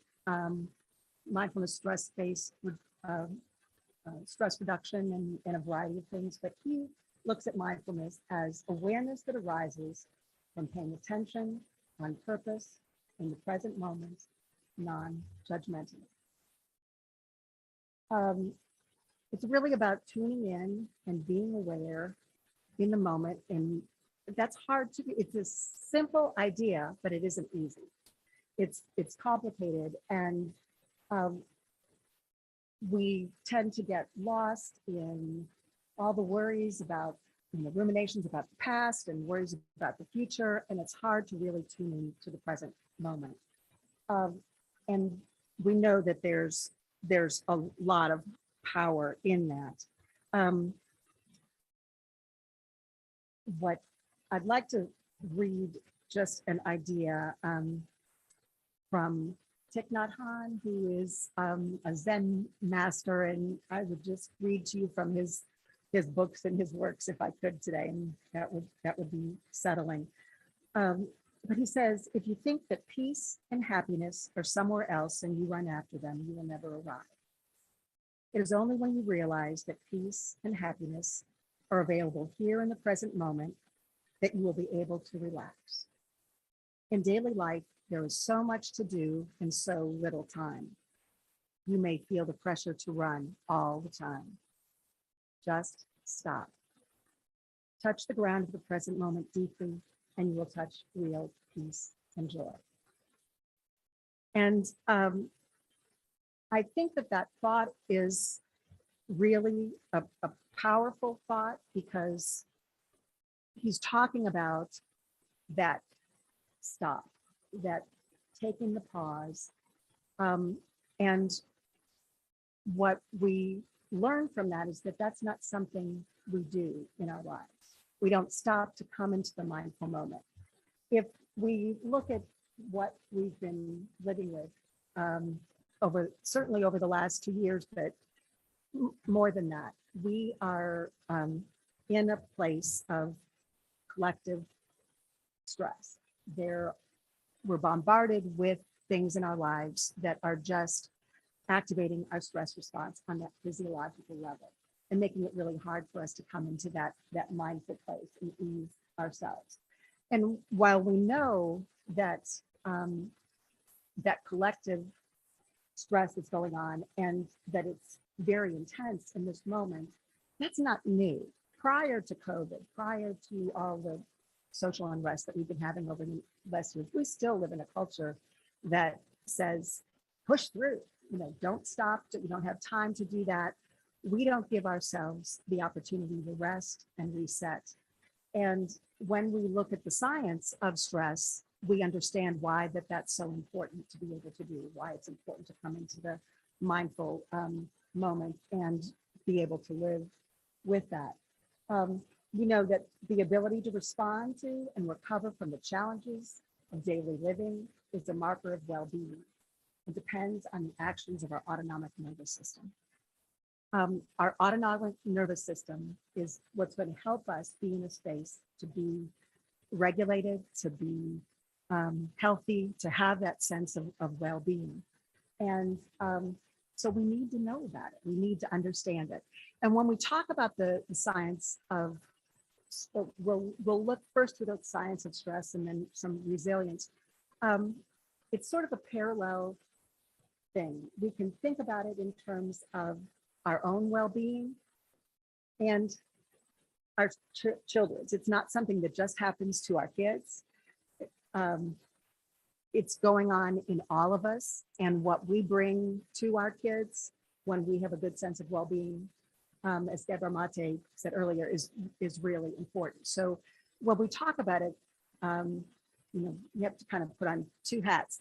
mindfulness stress-based stress reduction and a variety of things. But he looks at mindfulness as awareness that arises from paying attention on purpose in the present moment, non-judgmentally. It's really about tuning in and being aware in the moment. And that's hard to do. It's a simple idea, but it isn't easy. It's complicated. And we tend to get lost in all the worries about, ruminations about the past and worries about the future. And it's hard to really tune into the present moment. And we know that there's a lot of power in that. What I'd like to read just an idea from Thich Nhat Hanh, who is a Zen master, and I would just read to you from his books and his works if I could today, and that would be settling. But he says, if you think that peace and happiness are somewhere else and you run after them, you will never arrive. It is only when you realize that peace and happiness are available here in the present moment that you will be able to relax. In daily life, there is so much to do and so little time. You may feel the pressure to run all the time. Just stop. Touch the ground of the present moment deeply, and you will touch real peace and joy. And I think that thought is really a powerful thought, because he's talking about that stop, that taking the pause. And what we learn from that is that that's not something we do in our lives. We don't stop to come into the mindful moment. If we look at what we've been living with certainly over the last 2 years, but more than that, we are in a place of collective stress. We're bombarded with things in our lives that are just activating our stress response on that physiological level and making it really hard for us to come into that mindful place and ease ourselves. And while we know that that collective stress is going on and that it's very intense in this moment, that's not new. Prior to COVID, prior to all the social unrest that we've been having over the last years, we still live in a culture that says, push through, don't stop, we don't have time to do that. We don't give ourselves the opportunity to rest and reset. And when we look at the science of stress, we understand why that's so important to be able to do, why it's important to come into the mindful moment and be able to live with that. We know that the ability to respond to and recover from the challenges of daily living is a marker of well-being. It depends on the actions of our autonomic nervous system. Our autonomic nervous system is what's going to help us be in a space to be regulated, to be healthy, to have that sense of well-being. And so we need to know about it. We need to understand it. And when we talk about the science of, we'll look first through the science of stress and then some resilience. It's sort of a parallel thing. We can think about it in terms of our own well-being and our children's. It's not something that just happens to our kids. It's going on in all of us, and what we bring to our kids when we have a good sense of well-being, as Deborah Mate said earlier, is really important. So when we talk about it, you have to kind of put on two hats.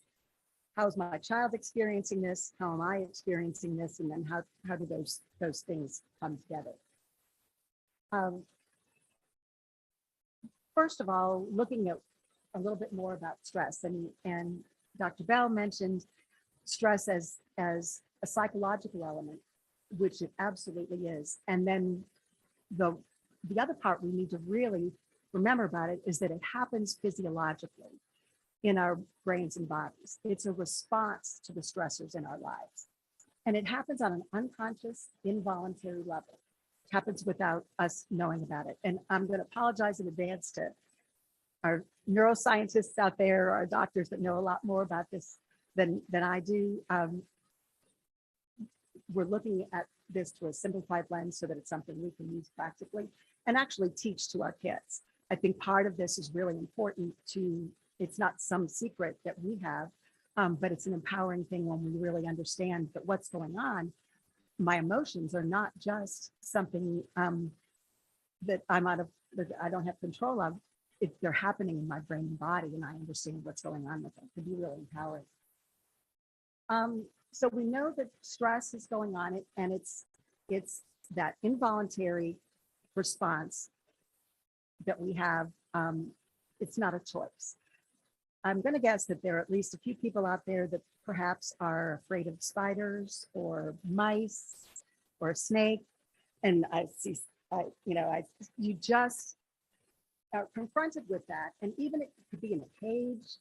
How's my child experiencing this? How am I experiencing this? And then how do those things come together? First of all, looking at a little bit more about stress, and Dr. Bell mentioned stress as a psychological element, which it absolutely is. And then the other part we need to really remember about it is that it happens physiologically in our brains and bodies. It's a response to the stressors in our lives. And it happens on an unconscious, involuntary level. It happens without us knowing about it. And I'm going to apologize in advance to our neuroscientists out there, our doctors that know a lot more about this than I do. We're looking at this through a simplified lens so that it's something we can use practically and actually teach to our kids. I think part of this is really important it's not some secret that we have, but it's an empowering thing when we really understand that what's going on. My emotions are not just something that that I don't have control of. They're happening in my brain and body, and I understand what's going on with them. It can be really empowering. So we know that stress is going on, and it's that involuntary response that we have. It's not a choice. I'm going to guess that there are at least a few people out there that perhaps are afraid of spiders or mice or a snake. And you just are confronted with that. And even it could be in a cage.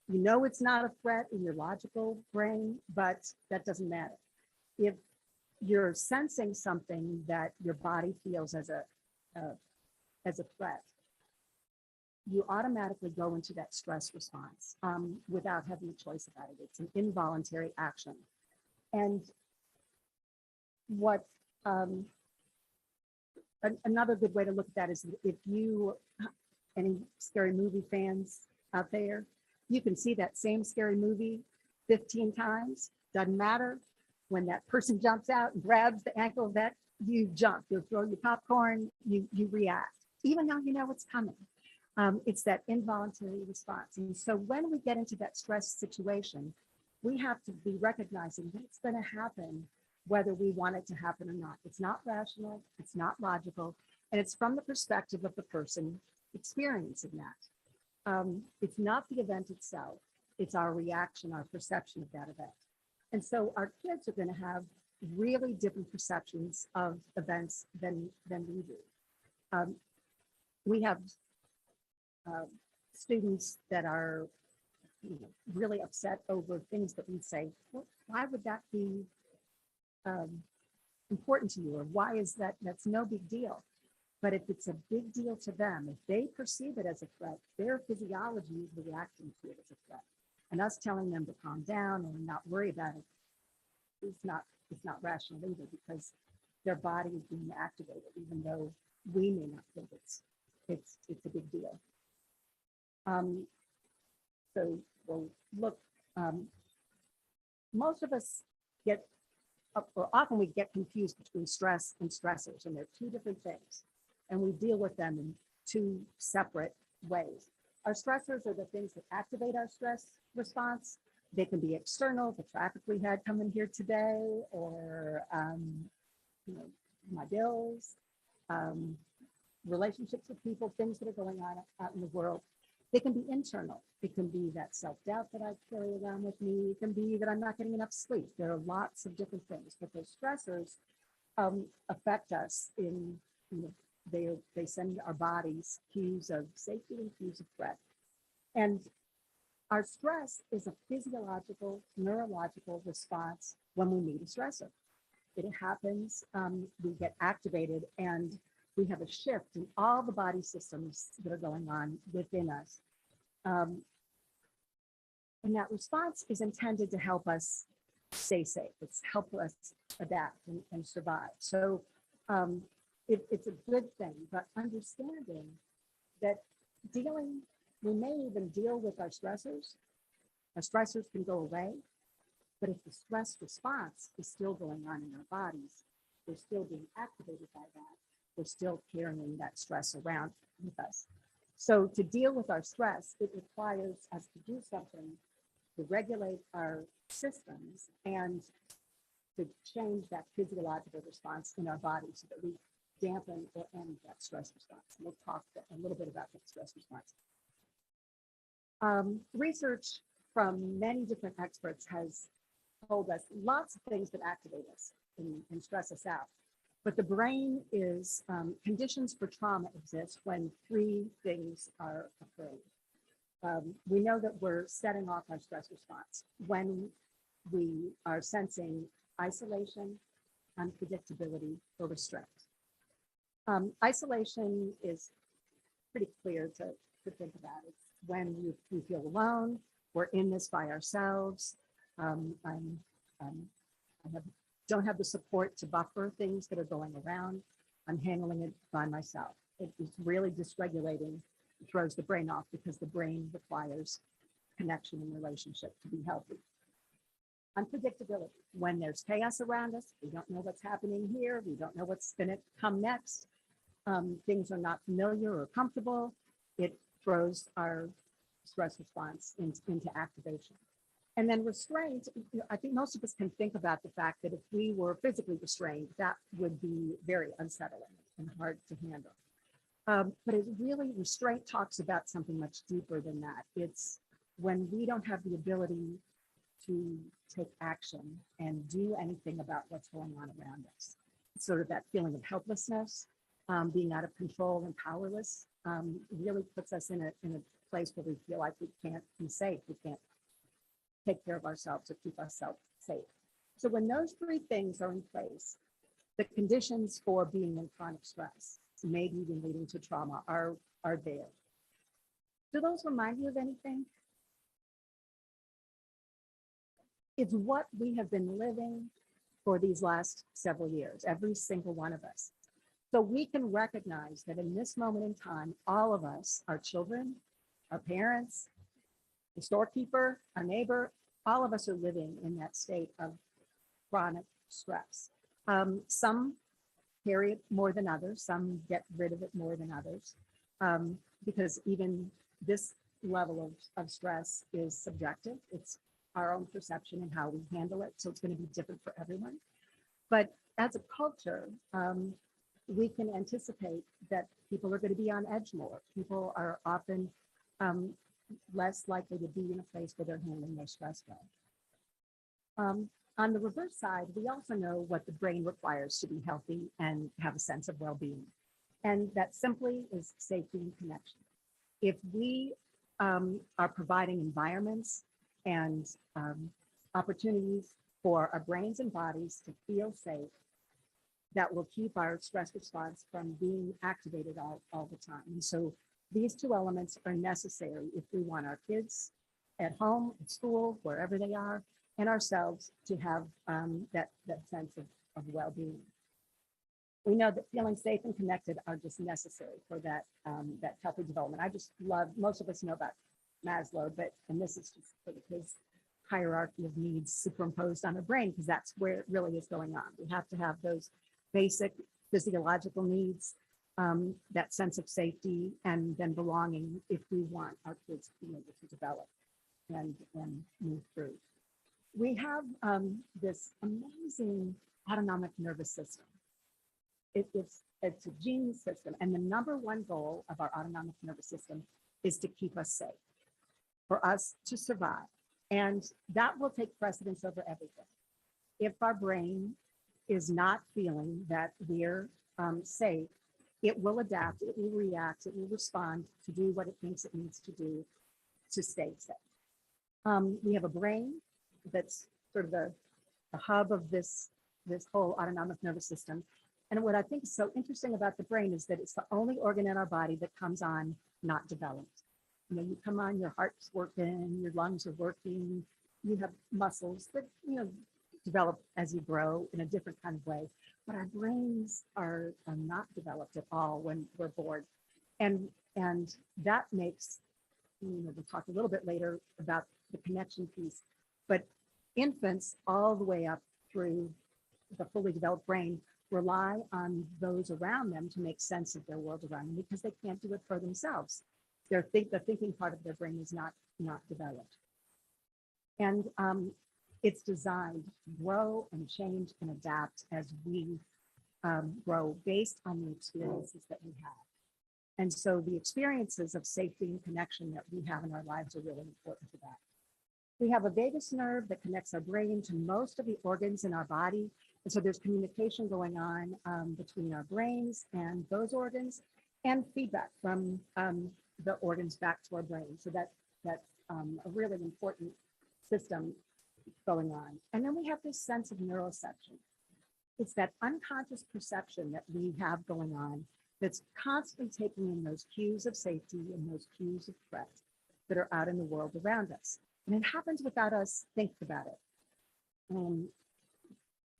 You know it's not a threat in your logical brain, but that doesn't matter. If you're sensing something that your body feels as a threat, you automatically go into that stress response without having a choice about it. It's an involuntary action. And what another good way to look at that is if any scary movie fans out there, you can see that same scary movie 15 times, doesn't matter. When that person jumps out and grabs the ankle of that, you jump, you'll throw your popcorn, you react, even though you know what's coming. It's that involuntary response. And so when we get into that stress situation, we have to be recognizing that it's going to happen whether we want it to happen or not. It's not rational, it's not logical, and it's from the perspective of the person experiencing that. It's not the event itself, it's our reaction, our perception of that event. And so our kids are going to have really different perceptions of events than we do. We have students that are really upset over things that we say, well, why would that be important to you? Or why is that's no big deal? But if it's a big deal to them, if they perceive it as a threat, their physiology is reacting to it as a threat. And us telling them to calm down or not worry about it is not rational either, because their body is being activated, even though we may not think it's a big deal. So we'll look, most of us often we get confused between stress and stressors, and they're two different things. And we deal with them in two separate ways. Our stressors are the things that activate our stress response. They can be external, the traffic we had coming here today, or my bills, relationships with people, things that are going on out in the world. They can be internal. It can be that self-doubt that I carry around with me. It can be that I'm not getting enough sleep. There are lots of different things, but those stressors affect us in, they send our bodies cues of safety and cues of threat. And our stress is a physiological, neurological response when we meet a stressor. It happens, we get activated, and we have a shift in all the body systems that are going on within us. And that response is intended to help us stay safe. It's helped us adapt and survive. So it's a good thing, but understanding that we may even deal with our stressors. Our stressors can go away, but if the stress response is still going on in our bodies, we're still being activated by that. We're still carrying that stress around with us. So to deal with our stress, it requires us to do something to regulate our systems and to change that physiological response in our bodies so that we dampen or end that stress response. We'll talk a little bit about that stress response. Research from many different experts has told us lots of things that activate us and stress us out. But the brain is, conditions for trauma exist when three things are occurring. We know that we're setting off our stress response when we are sensing isolation, unpredictability, or restraint. Isolation is pretty clear to think about. It's when we feel alone, we're in this by ourselves. Don't have the support to buffer things that are going around. I'm handling it by myself. It is really dysregulating. It throws the brain off because the brain requires connection and relationship to be healthy. Unpredictability. When there's chaos around us, we don't know what's happening here. We don't know what's going to come next. Things are not familiar or comfortable. It throws our stress response into activation. And then restraint, I think most of us can think about the fact that if we were physically restrained, that would be very unsettling and hard to handle. But it really, restraint talks about something much deeper than that. It's when we don't have the ability to take action and do anything about what's going on around us. It's sort of that feeling of helplessness, being out of control and powerless, really puts us in a place where we feel like we can't be safe. We can't take care of ourselves or keep ourselves safe. So when those three things are in place, the conditions for being in chronic stress, maybe even leading to trauma, are there. Do those remind you of anything? It's what we have been living for these last several years, every single one of us. So we can recognize that in this moment in time, all of us, our children, our parents, the storekeeper, our neighbor, all of us are living in that state of chronic stress. Some carry it more than others, some get rid of it more than others, because even this level of stress is subjective. It's our own perception and how we handle it, so it's going to be different for everyone. But as a culture, we can anticipate that people are going to be on edge more. People are often less likely to be in a place where they're handling their stress well. On the reverse side, we also know what the brain requires to be healthy and have a sense of well-being. And that simply is safety and connection. If we are providing environments and opportunities for our brains and bodies to feel safe, that will keep our stress response from being activated all the time. And so these two elements are necessary if we want our kids at home, at school, wherever they are, and ourselves to have that sense of well-being. We know that feeling safe and connected are just necessary for that healthy development. I just love, most of us know about Maslow, and this is just sort of his hierarchy of needs superimposed on the brain, because that's where it really is going on. We have to have those basic physiological needs, that sense of safety, and then belonging if we want our kids to be able to develop and move through. We have this amazing autonomic nervous system. It's a genius system, and the number one goal of our autonomic nervous system is to keep us safe, for us to survive. And that will take precedence over everything. If our brain is not feeling that we're safe, it will adapt, it will react, it will respond to do what it thinks it needs to do to stay safe. We have a brain that's sort of the hub of this whole autonomic nervous system. And what I think is so interesting about the brain is that it's the only organ in our body that comes on not developed. You know, you come on, your heart's working, your lungs are working, you have muscles that, develop as you grow in a different kind of way. But our brains are not developed at all when we're born. And that makes, we'll talk a little bit later about the connection piece, but infants all the way up through the fully developed brain rely on those around them to make sense of their world around them because they can't do it for themselves. The thinking part of their brain is not developed. And it's designed to grow and change and adapt as we grow based on the experiences that we have. And so the experiences of safety and connection that we have in our lives are really important for that. We have a vagus nerve that connects our brain to most of the organs in our body. And so there's communication going on between our brains and those organs, and feedback from the organs back to our brain. So that's a really important system going on. And then we have this sense of neuroception. It's that unconscious perception that we have going on that's constantly taking in those cues of safety and those cues of threat that are out in the world around us. And it happens without us thinking about it.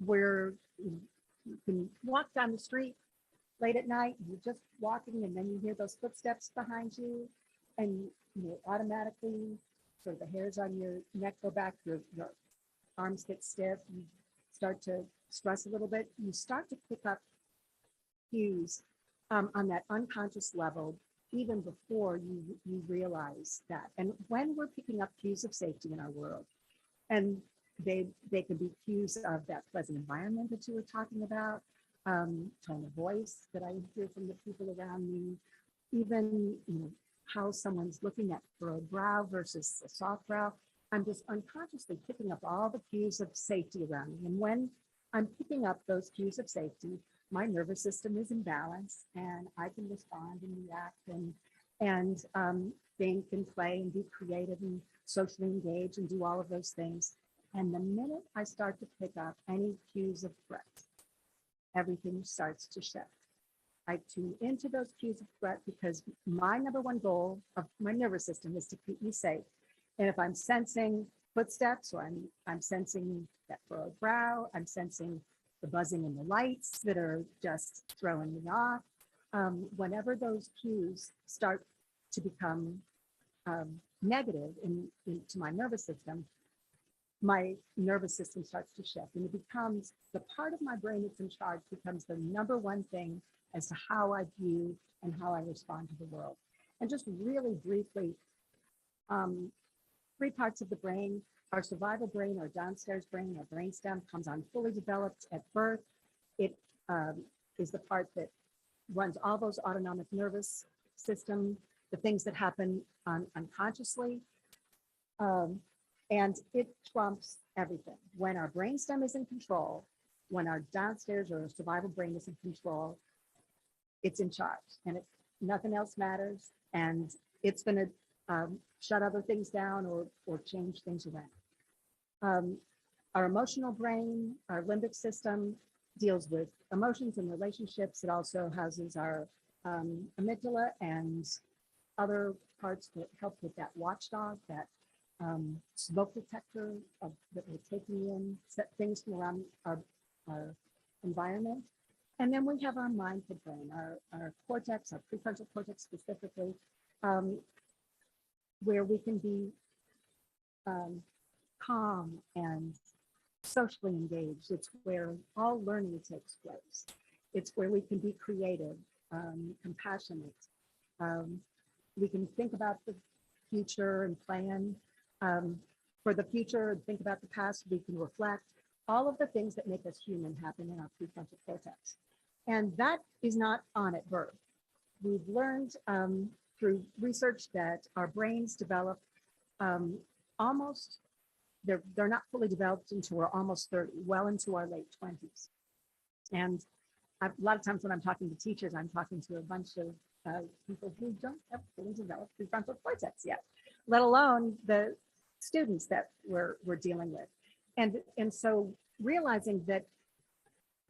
Where you can walk down the street late at night, you're just walking, and then you hear those footsteps behind you, and automatically sort of the hairs on your neck go back, your arms get stiff, you start to stress a little bit, you start to pick up cues on that unconscious level even before you realize that. And when we're picking up cues of safety in our world, and they can be cues of that pleasant environment that you were talking about, tone of voice that I hear from the people around me, even how someone's looking at furrowed brow versus a soft brow. I'm just unconsciously picking up all the cues of safety around me. And when I'm picking up those cues of safety, my nervous system is in balance, and I can respond and react and think and play and be creative and socially engage and do all of those things. And the minute I start to pick up any cues of threat, everything starts to shift. I tune into those cues of threat because my number one goal of my nervous system is to keep me safe. And if I'm sensing footsteps, or I'm sensing that furrowed brow, I'm sensing the buzzing in the lights that are just throwing me off, whenever those cues start to become negative into my nervous system starts to shift, and it becomes the part of my brain that's in charge becomes the number one thing as to how I view and how I respond to the world. And just really briefly, 3 parts of the brain: our survival brain, our downstairs brain, our brainstem comes on fully developed at birth. It is the part that runs all those autonomic nervous system, the things that happen unconsciously. And it trumps everything. When our brainstem is in control, when our downstairs or survival brain is in control, it's in charge, and nothing else matters. And it's going to shut other things down or change things around. Our emotional brain, our limbic system, deals with emotions and relationships. It also houses our amygdala and other parts that help with that watchdog, that smoke detector that we're taking in, set things from around our environment. And then we have our mindful brain, our cortex, our prefrontal cortex specifically, where we can be calm and socially engaged. It's where all learning takes place. It's where we can be creative, compassionate. We can think about the future and plan for the future, and think about the past. We can reflect. All of the things that make us human happen in our prefrontal cortex. And that is not on at birth. We've learned through research that our brains develop they're not fully developed until we're almost 30, well into our late 20s. And a lot of times when I'm talking to teachers, I'm talking to a bunch of people who don't have fully developed prefrontal cortex yet, let alone the students that we're dealing with. And so realizing that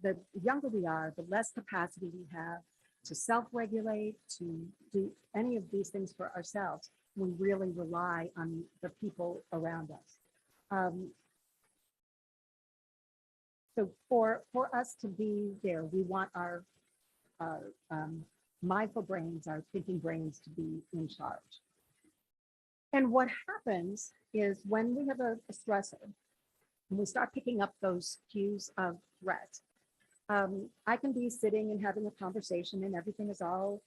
the younger we are, the less capacity we have to self-regulate, to do any of these things for ourselves. We really rely on the people around us. So for us to be there, we want our mindful brains, our thinking brains to be in charge. And what happens is when we have a stressor, and we start picking up those cues of threat, I can be sitting and having a conversation and everything is all,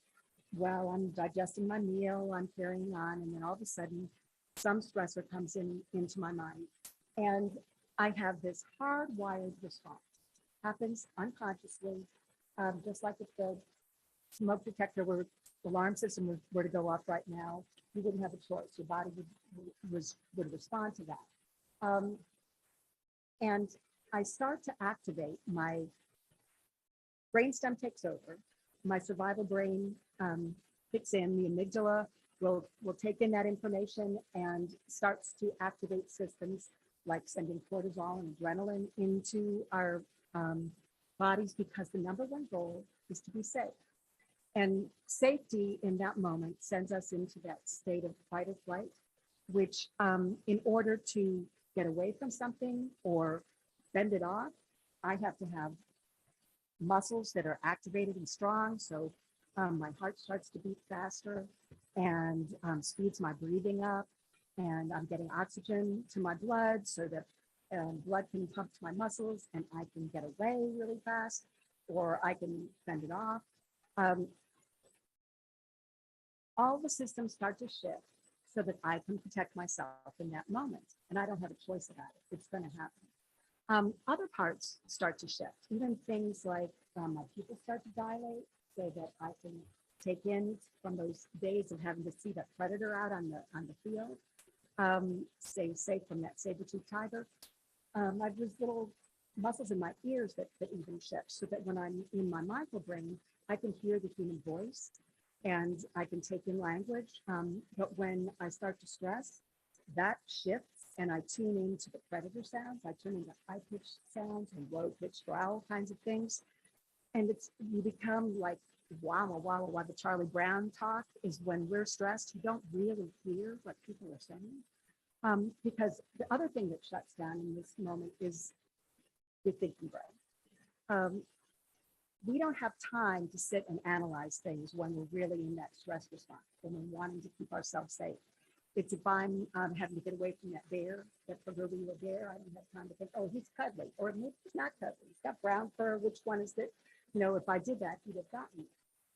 well, I'm digesting my meal, I'm carrying on, and then all of a sudden some stressor comes into my mind. And I have this hardwired response. Happens unconsciously, just like if the smoke detector alarm system were to go off right now, you wouldn't have a choice. Your body would respond to that. And I start to activate, my brainstem takes over, my survival brain kicks in, the amygdala will take in that information and starts to activate systems like sending cortisol and adrenaline into our bodies, because the number one goal is to be safe. And safety in that moment sends us into that state of fight or flight, which in order to get away from something or fend it off, I have to have muscles that are activated and strong. So my heart starts to beat faster and speeds my breathing up, and I'm getting oxygen to my blood so that blood can pump to my muscles and I can get away really fast, or I can fend it off. All the systems start to shift so that I can protect myself in that moment. And I don't have a choice about it. It's going to happen. Other parts start to shift, even things like my pupils start to dilate so that I can take in from those days of having to see that predator out on the field, stay safe from that saber-toothed tiger. I have these little muscles in my ears that even shift, so that when I'm in my mindful brain, I can hear the human voice and I can take in language. But when I start to stress, that shifts and I tune into the predator sounds. I tune into high-pitched sounds and low-pitched growl kinds of things. And you become like, wow, the Charlie Brown talk is when we're stressed, you don't really hear what people are saying. Because the other thing that shuts down in this moment is your thinking brain. We don't have time to sit and analyze things when we're really in that stress response, when we're wanting to keep ourselves safe. It's if I'm having to get away from that bear, that proverbial bear, I don't have time to think, oh, he's cuddly, or maybe he's not cuddly. He's got brown fur. Which one is it? You know, if I did that, he'd have gotten me.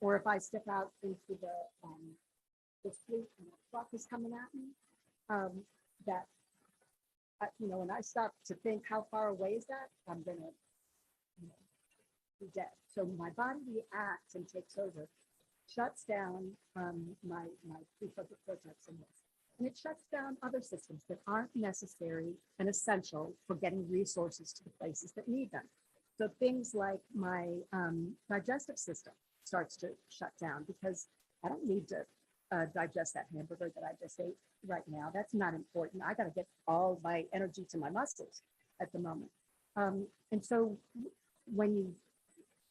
Or if I step out into the street and a truck is coming at me, and I stop to think, how far away is that? I'm gonna be dead. So my body reacts and takes over, shuts down my prefrontal cortex and this. And it shuts down other systems that aren't necessary and essential for getting resources to the places that need them. So things like my digestive system starts to shut down, because I don't need to digest that hamburger that I just ate right now. That's not important. I got to get all my energy to my muscles at the moment. And so when you're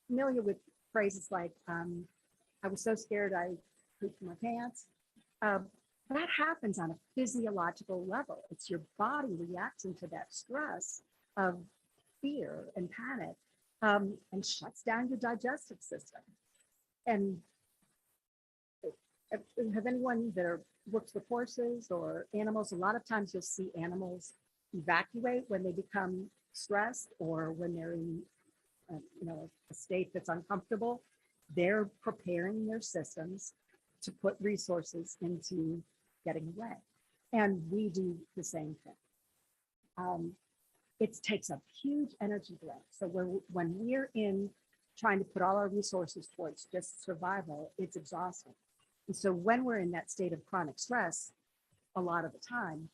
familiar with phrases like, I was so scared I pooped my pants, that happens on a physiological level. It's your body reacting to that stress of fear and panic, and shuts down your digestive system. And have anyone that works with horses or animals, a lot of times you'll see animals evacuate when they become stressed or when they're in a state that's uncomfortable. They're preparing their systems to put resources into getting away. And we do the same thing. It takes a huge energy drain. So when we're in trying to put all our resources towards just survival, it's exhausting. And so when we're in that state of chronic stress, a lot of the time,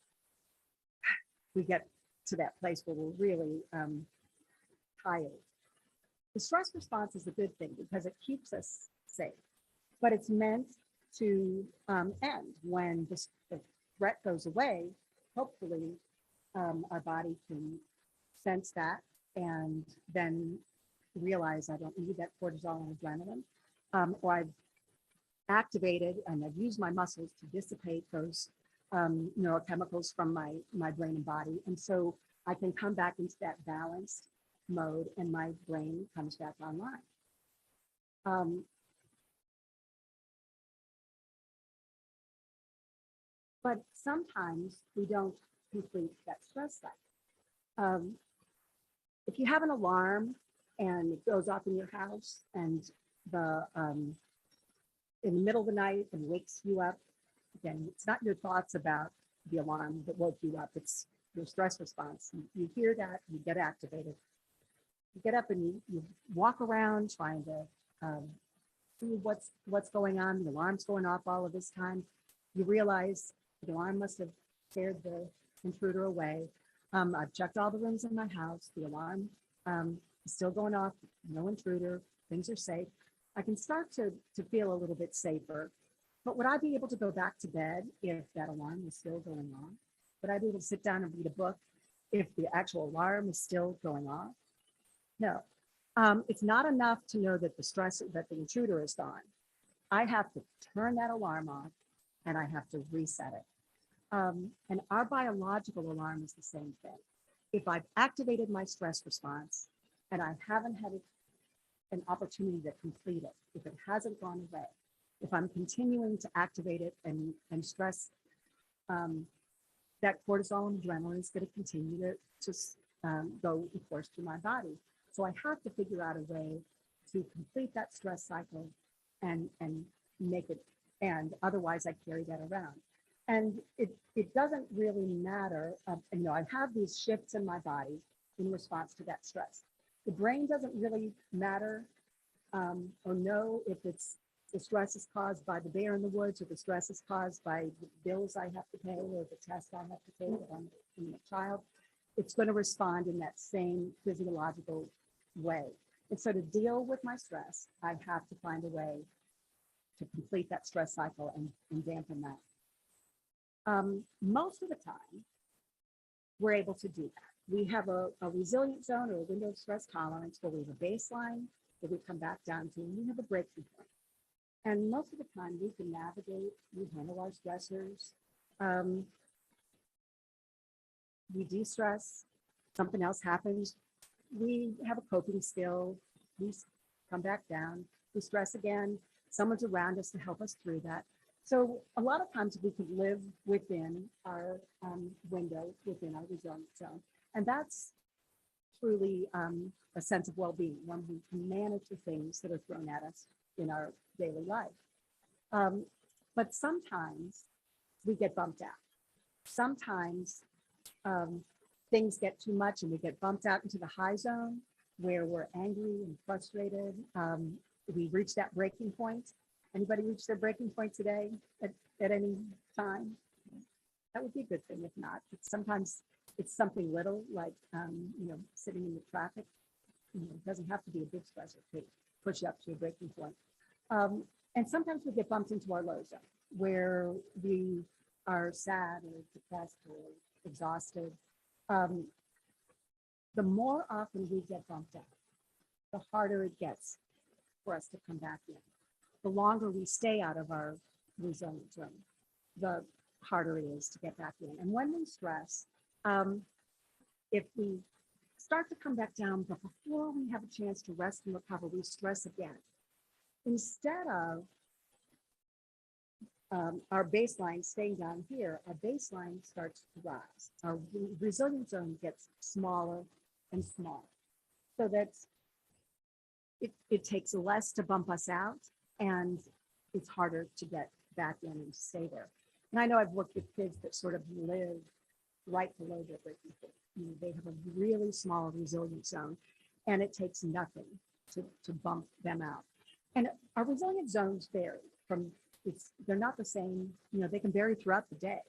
we get to that place where we're really tired. The stress response is a good thing because it keeps us safe, but it's meant to end when the threat goes away. Hopefully, our body can sense that and then realize I don't need that cortisol and adrenaline, or I've activated and I've used my muscles to dissipate those neurochemicals from my brain and body. And so I can come back into that balanced mode and my brain comes back online. But sometimes we don't complete that stress cycle. If you have an alarm and it goes off in your house and the in the middle of the night and wakes you up, again, it's not your thoughts about the alarm that woke you up, it's your stress response. You hear that, you get activated. You get up and you walk around trying to see what's going on. The alarm's going off all of this time. You realize the alarm must have scared the intruder away. I've checked all the rooms in my house. The alarm is still going off, no intruder, things are safe. I can start to feel a little bit safer. But would I be able to go back to bed if that alarm was still going on? Would I be able to sit down and read a book if the actual alarm is still going off? No. It's not enough to know that that the intruder is gone. I have to turn that alarm off and I have to reset it. And our biological alarm is the same thing. If I've activated my stress response and I haven't had an opportunity to complete it, if it hasn't gone away, if I'm continuing to activate it and stress, that cortisol and adrenaline is going to continue to go, of course, through my body. So I have to figure out a way to complete that stress cycle and make it, and otherwise I carry that around. And it doesn't really matter, I have these shifts in my body in response to that stress. The brain doesn't really matter or know if the stress is caused by the bear in the woods or the stress is caused by the bills I have to pay or the test I have to take if I'm a child. It's going to respond in that same physiological way. And so to deal with my stress, I have to find a way to complete that stress cycle and dampen that. Most of the time, we're able to do that. We have a resilient zone or a window of stress tolerance where we have a baseline that we come back down to, and we have a breaking point. And most of the time, we can navigate, we handle our stressors, we de-stress, something else happens, we have a coping skill, we come back down, we stress again, someone's around us to help us through that. So a lot of times we could live within our window, within our resilient zone. And that's truly a sense of well-being when we can manage the things that are thrown at us in our daily life. But sometimes we get bumped out. Sometimes things get too much and we get bumped out into the high zone where we're angry and frustrated. We reach that breaking point. Anybody reach their breaking point today at any time? That would be a good thing. If not, sometimes it's something little like, sitting in the traffic. It doesn't have to be a big stressor to push you up to a breaking point. And sometimes we get bumped into our low zone where we are sad or depressed or exhausted. The more often we get bumped out, the harder it gets for us to come back in. The longer we stay out of our resilient zone, the harder it is to get back in. And when we stress, if we start to come back down, but before we have a chance to rest and recover, we stress again. Instead of our baseline staying down here, our baseline starts to rise. Our resilience zone gets smaller and smaller, so that it takes less to bump us out, and it's harder to get back in and stay there. And I know I've worked with kids that sort of live right below their breaking point. They have a really small resilience zone, and it takes nothing to bump them out. And our resilience zones vary from, they're not the same, they can vary throughout the day.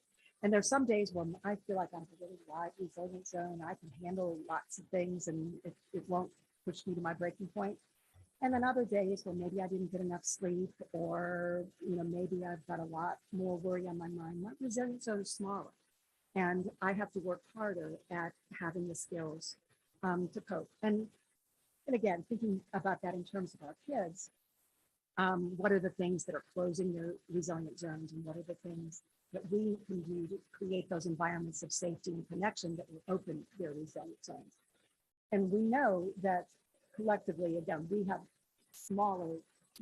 And there's some days when I feel like I'm a really wide resilience zone, I can handle lots of things and it won't push me to my breaking point. And then other days when maybe I didn't get enough sleep, or maybe I've got a lot more worry on my mind, my resilience zone is smaller. And I have to work harder at having the skills to cope. And again, thinking about that in terms of our kids, what are the things that are closing their resilient zones, and what are the things that we can do to create those environments of safety and connection that will open their resilient zones? And we know that collectively, again, we have smaller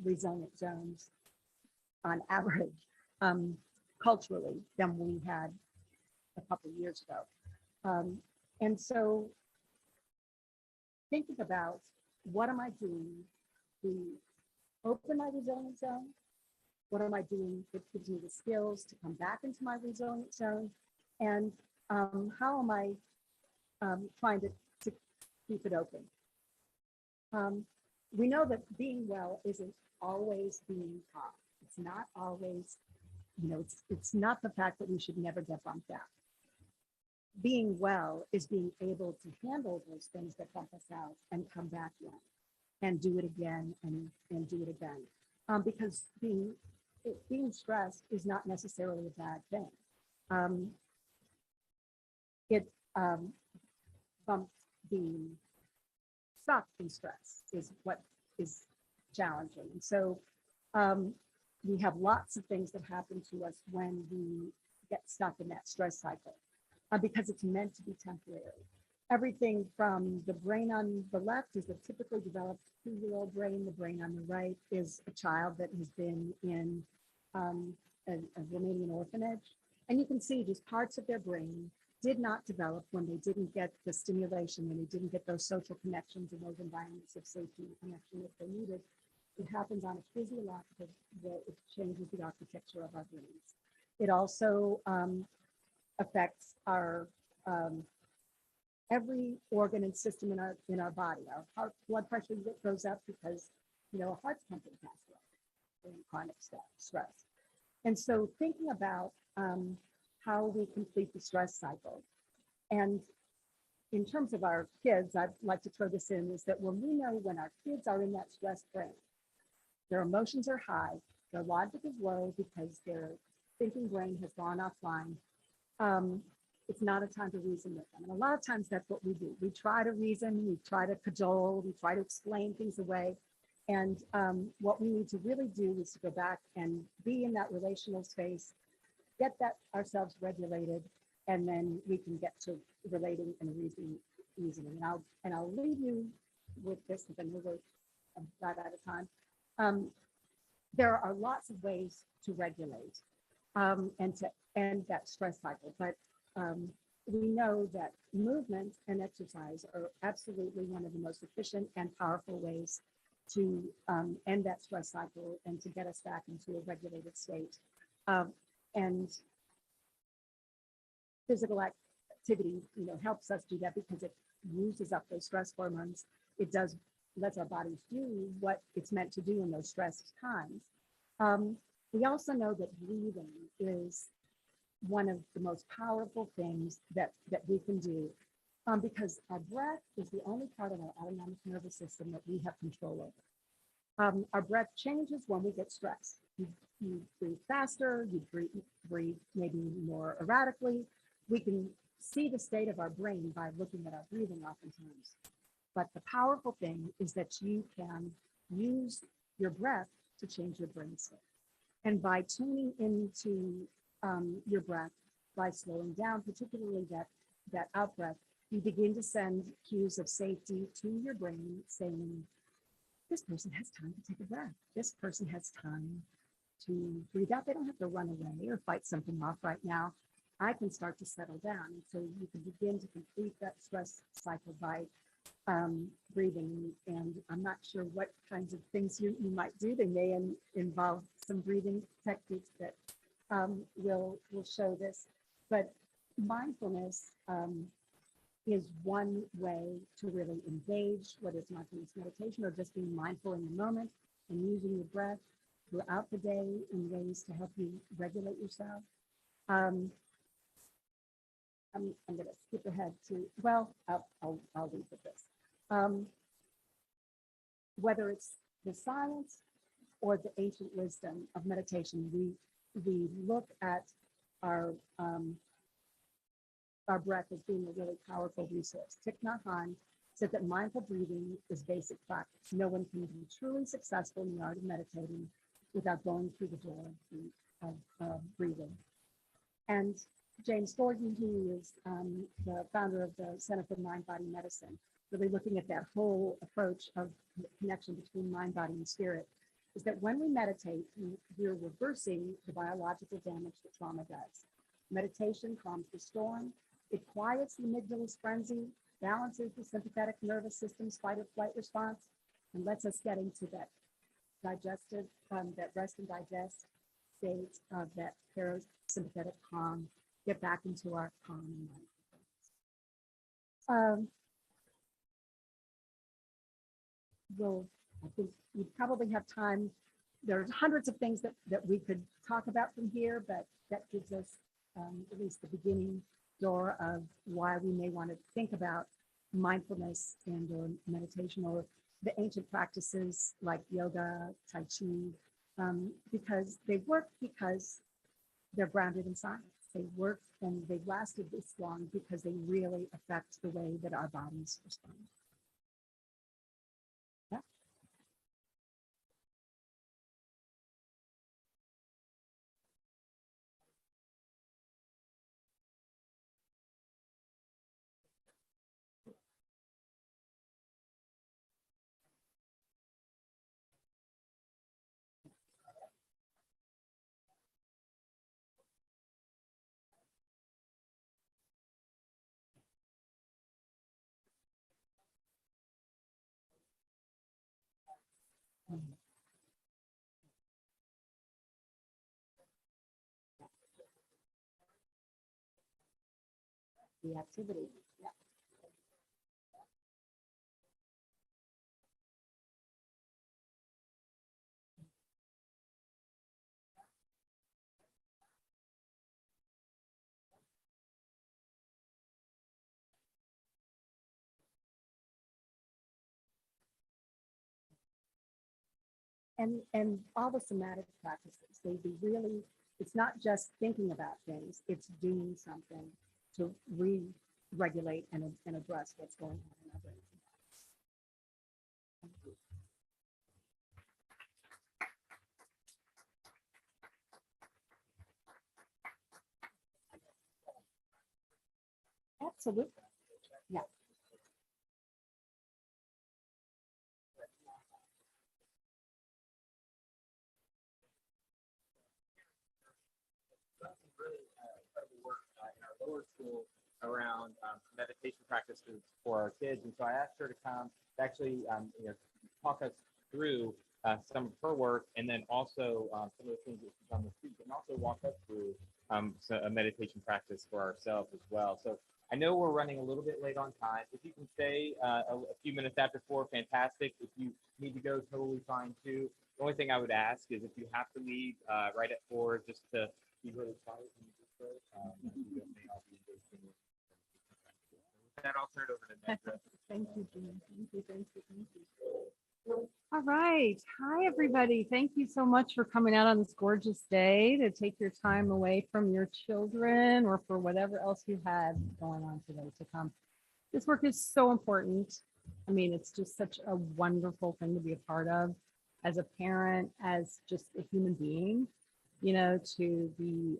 resilient zones on average, culturally, than we had a couple of years ago. And so thinking about, what am I doing to open my resilient zone? What am I doing that gives me the skills to come back into my resilient zone? And how am I trying to keep it open? We know that being well isn't always being taught. It's not always, it's not the fact that we should never get bumped out. Being well is being able to handle those things that bump us out and come back in and do it again and do it again. Because being stressed is not necessarily a bad thing. Being stuck in stress is what is challenging. And so we have lots of things that happen to us when we get stuck in that stress cycle, because it's meant to be temporary. Everything from the brain on the left is a typically developed 2-year-old brain. The brain on the right is a child that has been in a Romanian orphanage. And you can see just parts of their brain did not develop when they didn't get the stimulation, when they didn't get those social connections and those environments of safety and connection that they needed. It happens on a physiological way. It changes the architecture of our brains. It also affects our every organ and system in our body. Our heart blood pressure goes up because our heart's pumping faster in chronic stress. And so thinking about how we complete the stress cycle, and in terms of our kids, I'd like to throw this in, is that when we know when our kids are in that stress brain, their emotions are high, their logic is low because their thinking brain has gone offline. It's not a time to reason with them. And a lot of times that's what we do. We try to reason, we try to cajole, we try to explain things away. And what we need to really do is to go back and be in that relational space, get that ourselves regulated, and then we can get to relating and reasoning. And I'll leave you with this, because I know we're about out of time. There are lots of ways to regulate and to end that stress cycle, but we know that movement and exercise are absolutely one of the most efficient and powerful ways to end that stress cycle and to get us back into a regulated state. And physical activity, helps us do that because it uses up those stress hormones. It lets our bodies do what it's meant to do in those stressed times. We also know that breathing is one of the most powerful things that we can do, because our breath is the only part of our autonomic nervous system that we have control over. Our breath changes when we get stressed. You breathe faster, you breathe maybe more erratically. We can see the state of our brain by looking at our breathing oftentimes. But the powerful thing is that you can use your breath to change your brain state. And by tuning into your breath, by slowing down, particularly that out breath, you begin to send cues of safety to your brain saying, this person has time to take a breath. This person has time to breathe out. They don't have to run away or fight something off right now. I can start to settle down. And so you can begin to complete that stress cycle by breathing. And I'm not sure what kinds of things you might do. They may involve some breathing techniques that will show this. But mindfulness is one way to really engage, whether it's mindfulness meditation or just being mindful in the moment and using your breath throughout the day in ways to help you regulate yourself. I'm going to skip ahead to, well, I'll leave with this. Whether it's the science or the ancient wisdom of meditation, we look at our breath as being a really powerful resource. Thich Nhat Hanh said that mindful breathing is basic practice. No one can be truly successful in the art of meditating without going through the door of breathing. And James Gordon, who is the founder of the Center for Mind Body Medicine, really looking at that whole approach of connection between mind, body, and spirit, is that when we meditate, we're reversing the biological damage that trauma does. Meditation calms the storm. It quiets the amygdala's frenzy, balances the sympathetic nervous system's fight or flight response, and lets us get into that digestive, that rest and digest state of that parasympathetic calm, get back into our calm mind. I think we probably have time. There's hundreds of things that we could talk about from here, but that gives us at least the beginning door of why we may want to think about mindfulness and or meditation or the ancient practices like yoga, Tai Chi, because they work because they're grounded in science. They work and they've lasted this long because they really affect the way that our bodies respond. Yeah. The activity. Yeah. And all the somatic practices, they be really, it's not just thinking about things, it's doing something to re-regulate and address what's going on in our brains. Absolutely. Yeah. Really incredible work in our lower school around meditation practices for our kids. And so I asked her to come to actually talk us through some of her work, and then also some of the things that she's done this week, and also walk us through a meditation practice for ourselves as well. So I know we're running a little bit late on time. If you can stay a few minutes after 4, fantastic. If you need to go, totally fine too. The only thing I would ask is if you have to leave right at 4, just to be really quiet when you just go. With that, I'll turn it over to Nedra. Thank you, Jim. Thank you, thank you, thank you. All right. Hi, everybody. Thank you so much for coming out on this gorgeous day to take your time away from your children or for whatever else you had going on today to come. This work is so important. I mean, it's just such a wonderful thing to be a part of as a parent, as just a human being, you know, to be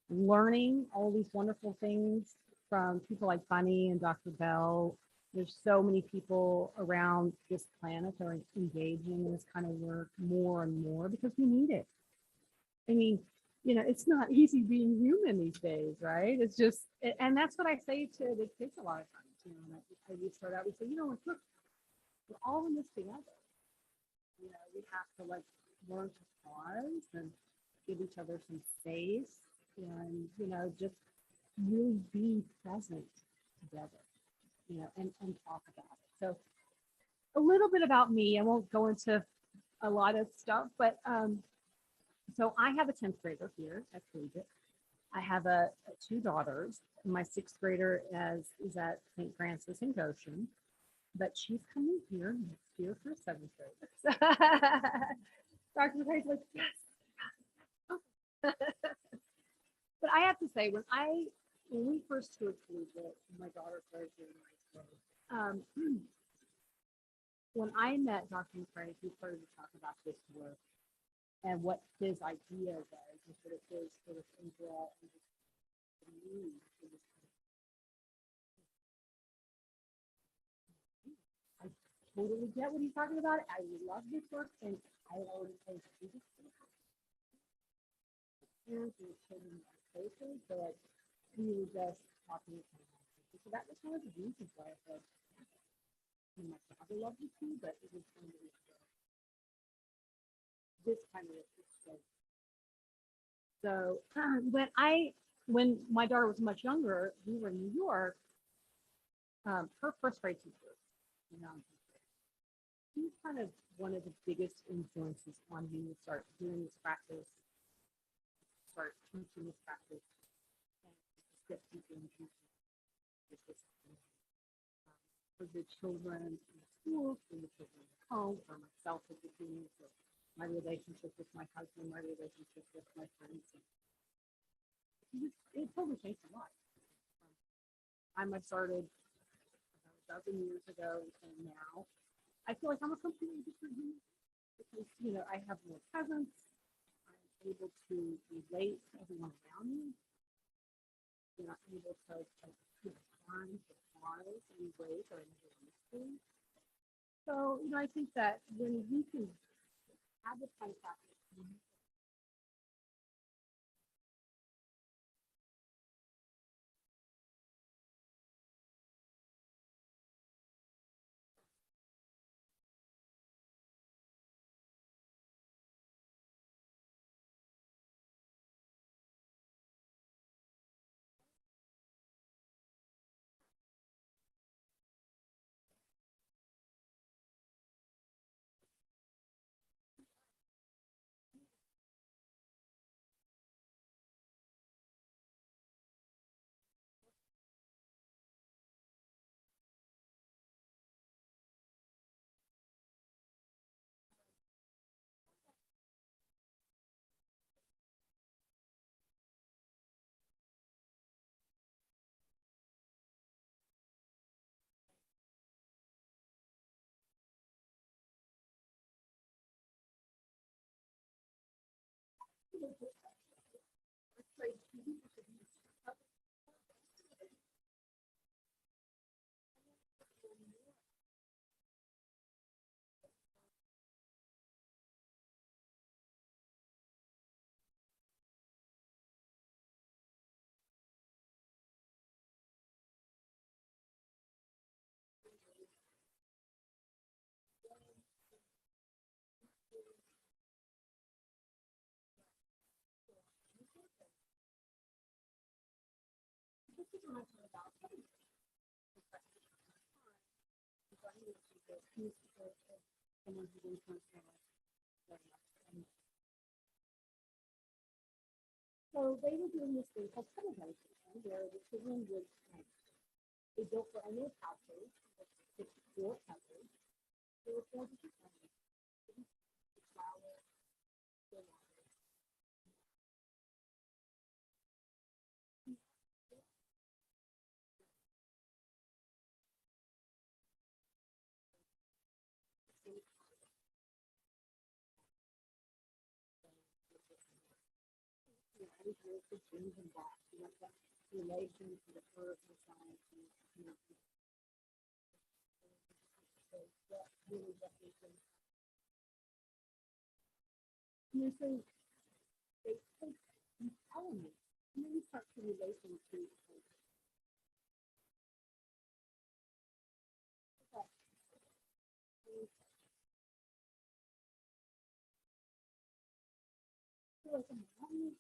learning all these wonderful things from people like Bunny and Dr. Bell. There's so many people around this planet that are engaging in this kind of work more and more because we need it. I mean, you know, it's not easy being human these days, right? It's just, and that's what I say to the kids a lot of times. You know, when we start out, we say, you know, look, we're all in this together. You know, we have to like learn to pause and give each other some space and, you know, just really be present together, you know, and talk about it. So a little bit about me. I won't go into a lot of stuff, but so I have a 10th grader here at Collegiate. I have 2 daughters. My 6th grader is at St. Francis in Goshen, but she's coming here next year for 7th grade. Dr. McCrae's like, yes. But I have to say, when we first toured Collegiate, my daughter started doing my school. When I met Dr. McCrae, he started to talk about this work and what his idea was, and sort of his sort of overall need for this. totally get what he's talking about. I love this work, and I already told you this parents and children are social, so like we were just talking about it. So that was one of the reasons why I said, my father loved it too, but it was kind of this kind of experience. So when my daughter was much younger, we were in New York. Her first grade teacher, you know, he was kind of one of the biggest influences on me to start doing this practice, start teaching this practice, and get people in for the children in the schools, for the children at home, for myself as a team, for my relationship with my husband, my relationship with my friends. It totally changed my life. I started about a dozen years ago, and now I feel like I'm a completely different human because, you know, I have more presence. I'm able to relate to everyone around me. You know, I'm able to climb the bars in ways that I never used to. So, you know, I think that when we can have this kind of practice, so they were doing this thing called tunnel meditation, where the children would, they built what I know houses, 4 houses. There were 4 different houses. Flowers, to bring them back to that relation to the earth and science and that really definitely. And so they take these elements and then you start to relate them to like a moment.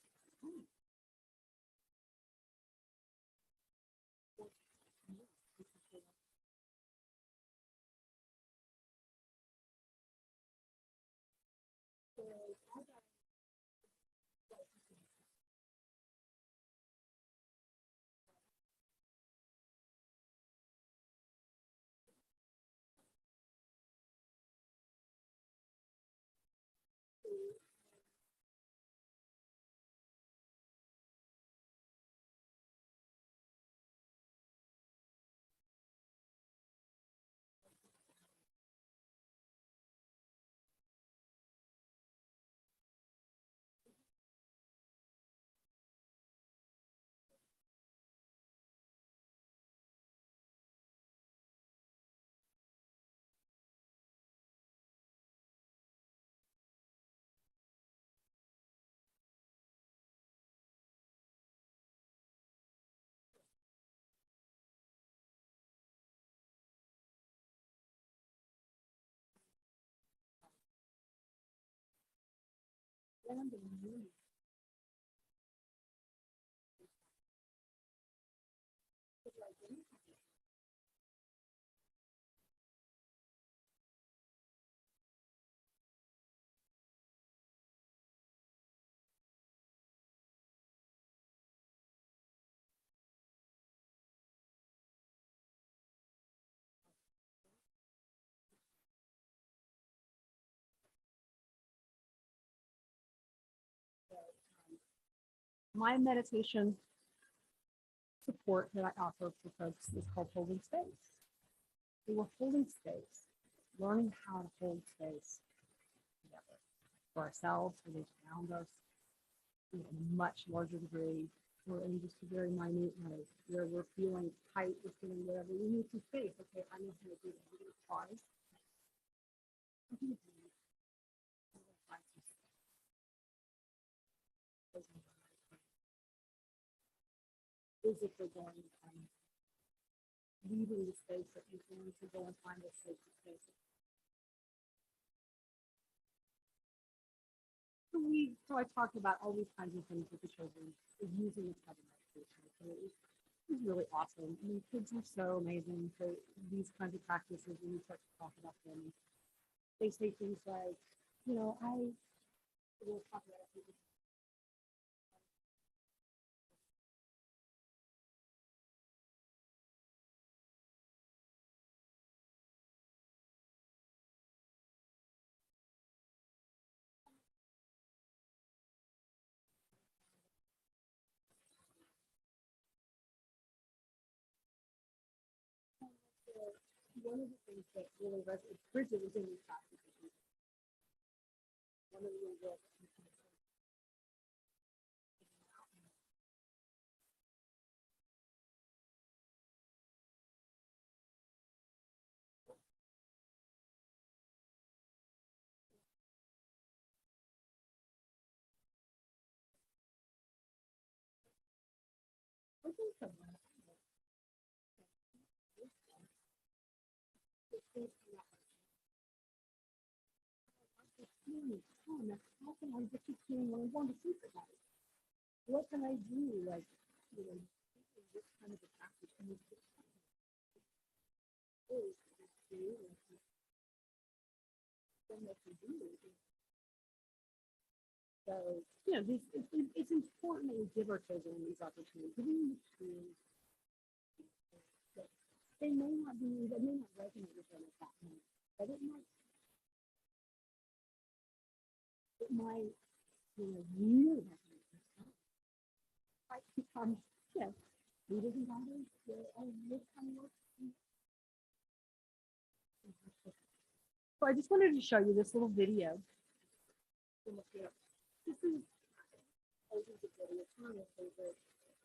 My meditation support that I offer for folks is called holding space. So we're holding space, learning how to hold space together for ourselves, for those around us, in a much larger degree, or in just a very minute way, where we're feeling tight, we're feeling whatever. We need some space. Okay, I know how to do that. We're going to pause. I'm gonna breathe. I'm gonna find some space. Physically going and leaving the space that you're going to go and find a safe space. So I talked about all these kinds of things with the children, using this type of meditation. So it was really awesome. I mean, kids are so amazing for these kinds of practices when you start to talk about them. They say things like, you know, we'll talk about it. One of the things that really resonates, Bridget was in these practices. One of the real I think so. How can I get this feeling when I'm going to sleep at night? What can I do? Like, you know, this kind of a practice. And it's just is to then what you do. So, you know, it's important that we give our children these opportunities, giving them the tools. They may not resonate with them at that moment, but it might, you know, really resonate with them. Might become, you know, leaders and guiders, this kind of work. So I just wanted to show you this little video. This is it's one of my favorite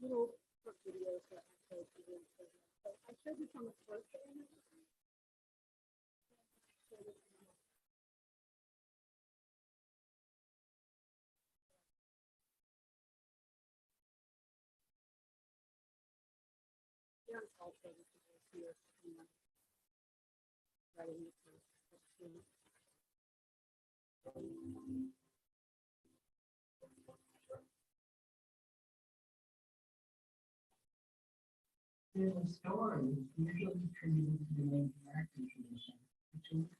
little short videos that I showed you. So I showed this on the first day. Yeah, it's also this is here. Right in the first. The story usually attributed to the main character tradition, which is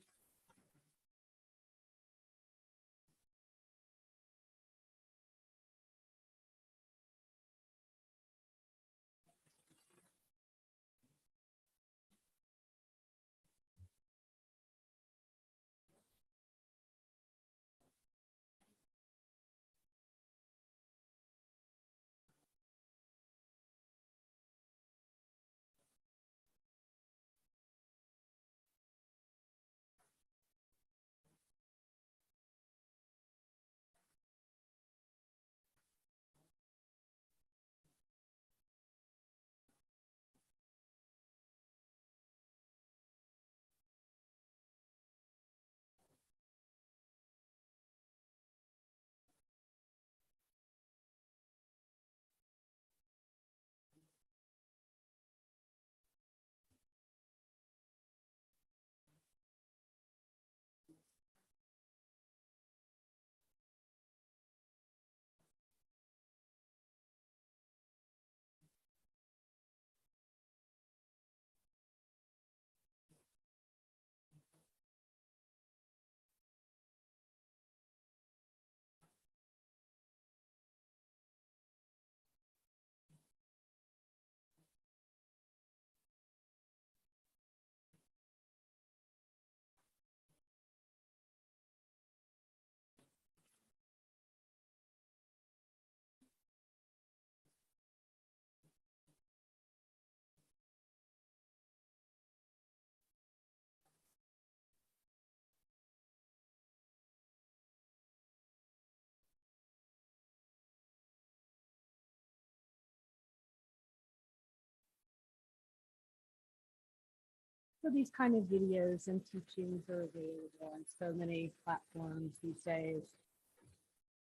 So these kind of videos and teachings are available on so many platforms these days.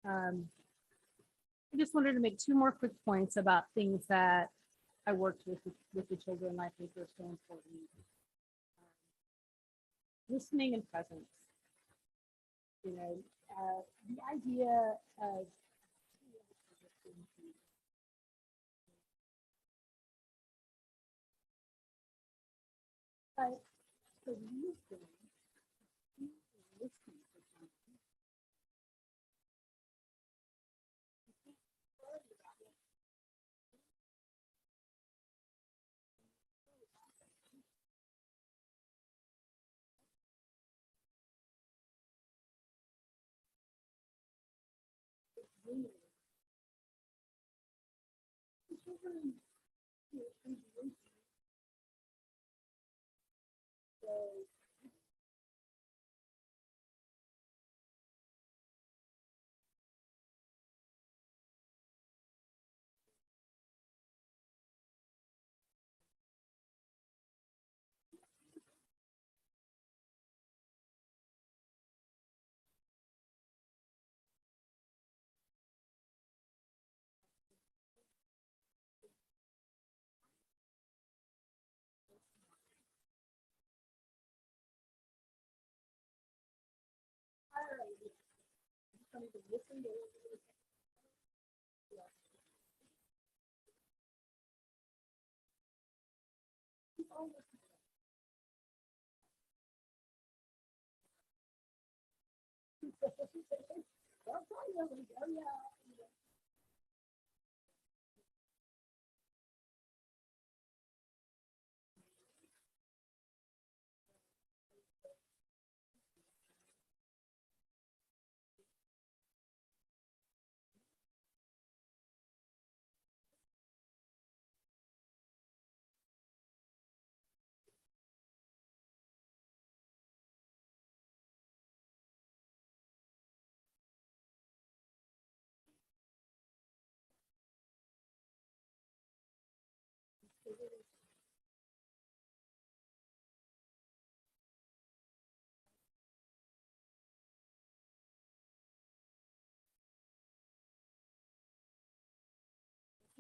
I just wanted to make two more quick points about things that I worked with the children I think are so important. Listening and presence. You know, the idea of but the reason listening for something children, you know, so somebody to listen to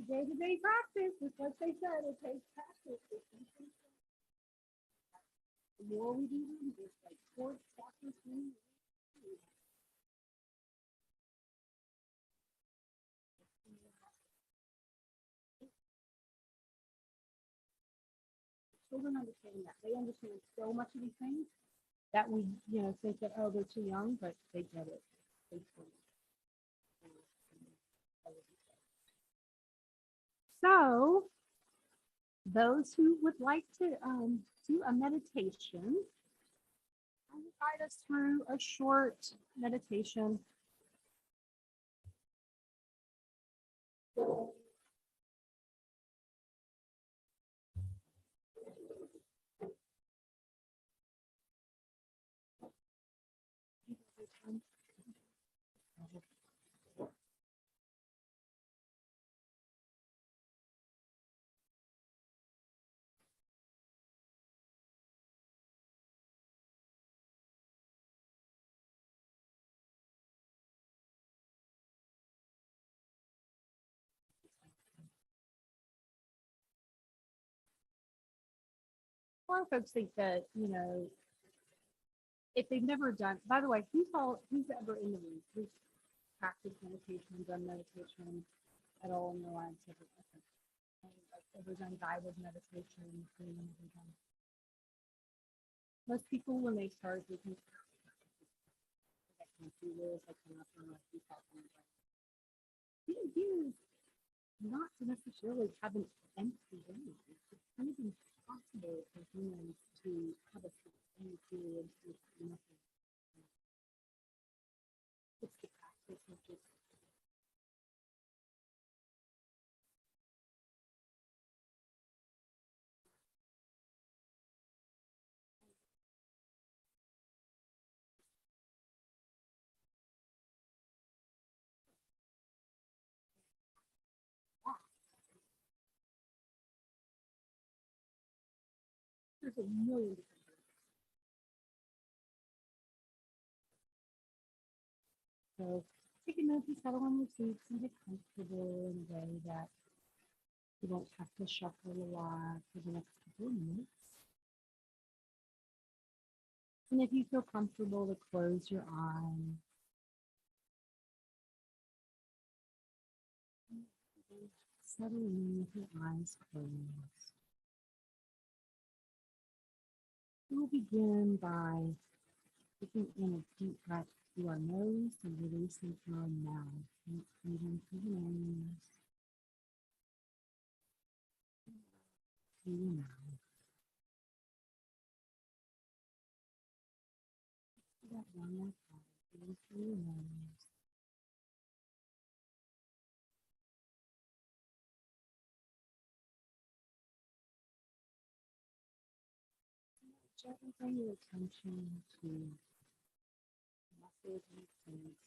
day-to-day practice. It's like they said, it takes practice. The more we do them, just like sports, practice, children understand that. They understand so much of these things that we, you know, think that, oh, they're too young, but they get it. They get it. So those who would like to do a meditation, I will guide us through a short meditation. A lot of folks think that, you know, if they've never done, by the way, who's ever in the room? Who's practiced meditation, done meditation at all in their lives? Ever done guided meditation? Most people, when they start, they think, I can't do this, I cannot do this. Being here is not to necessarily have an empty room. It's kind of impossible for humans to have a sustained period with nothing. It's the practice of just There's a million different ways. So take a minute to settle on your seats and get comfortable in a way that you won't have to shuffle a lot for the next couple of minutes. And if you feel comfortable to close your eyes, settle in with your eyes closed. We'll begin by taking in a deep breath through our nose and releasing through our mouth. Breathe in through the nose, through your mouth. Do that one more time. Breathe through your nose. Gently bring your attention to muscles and joints.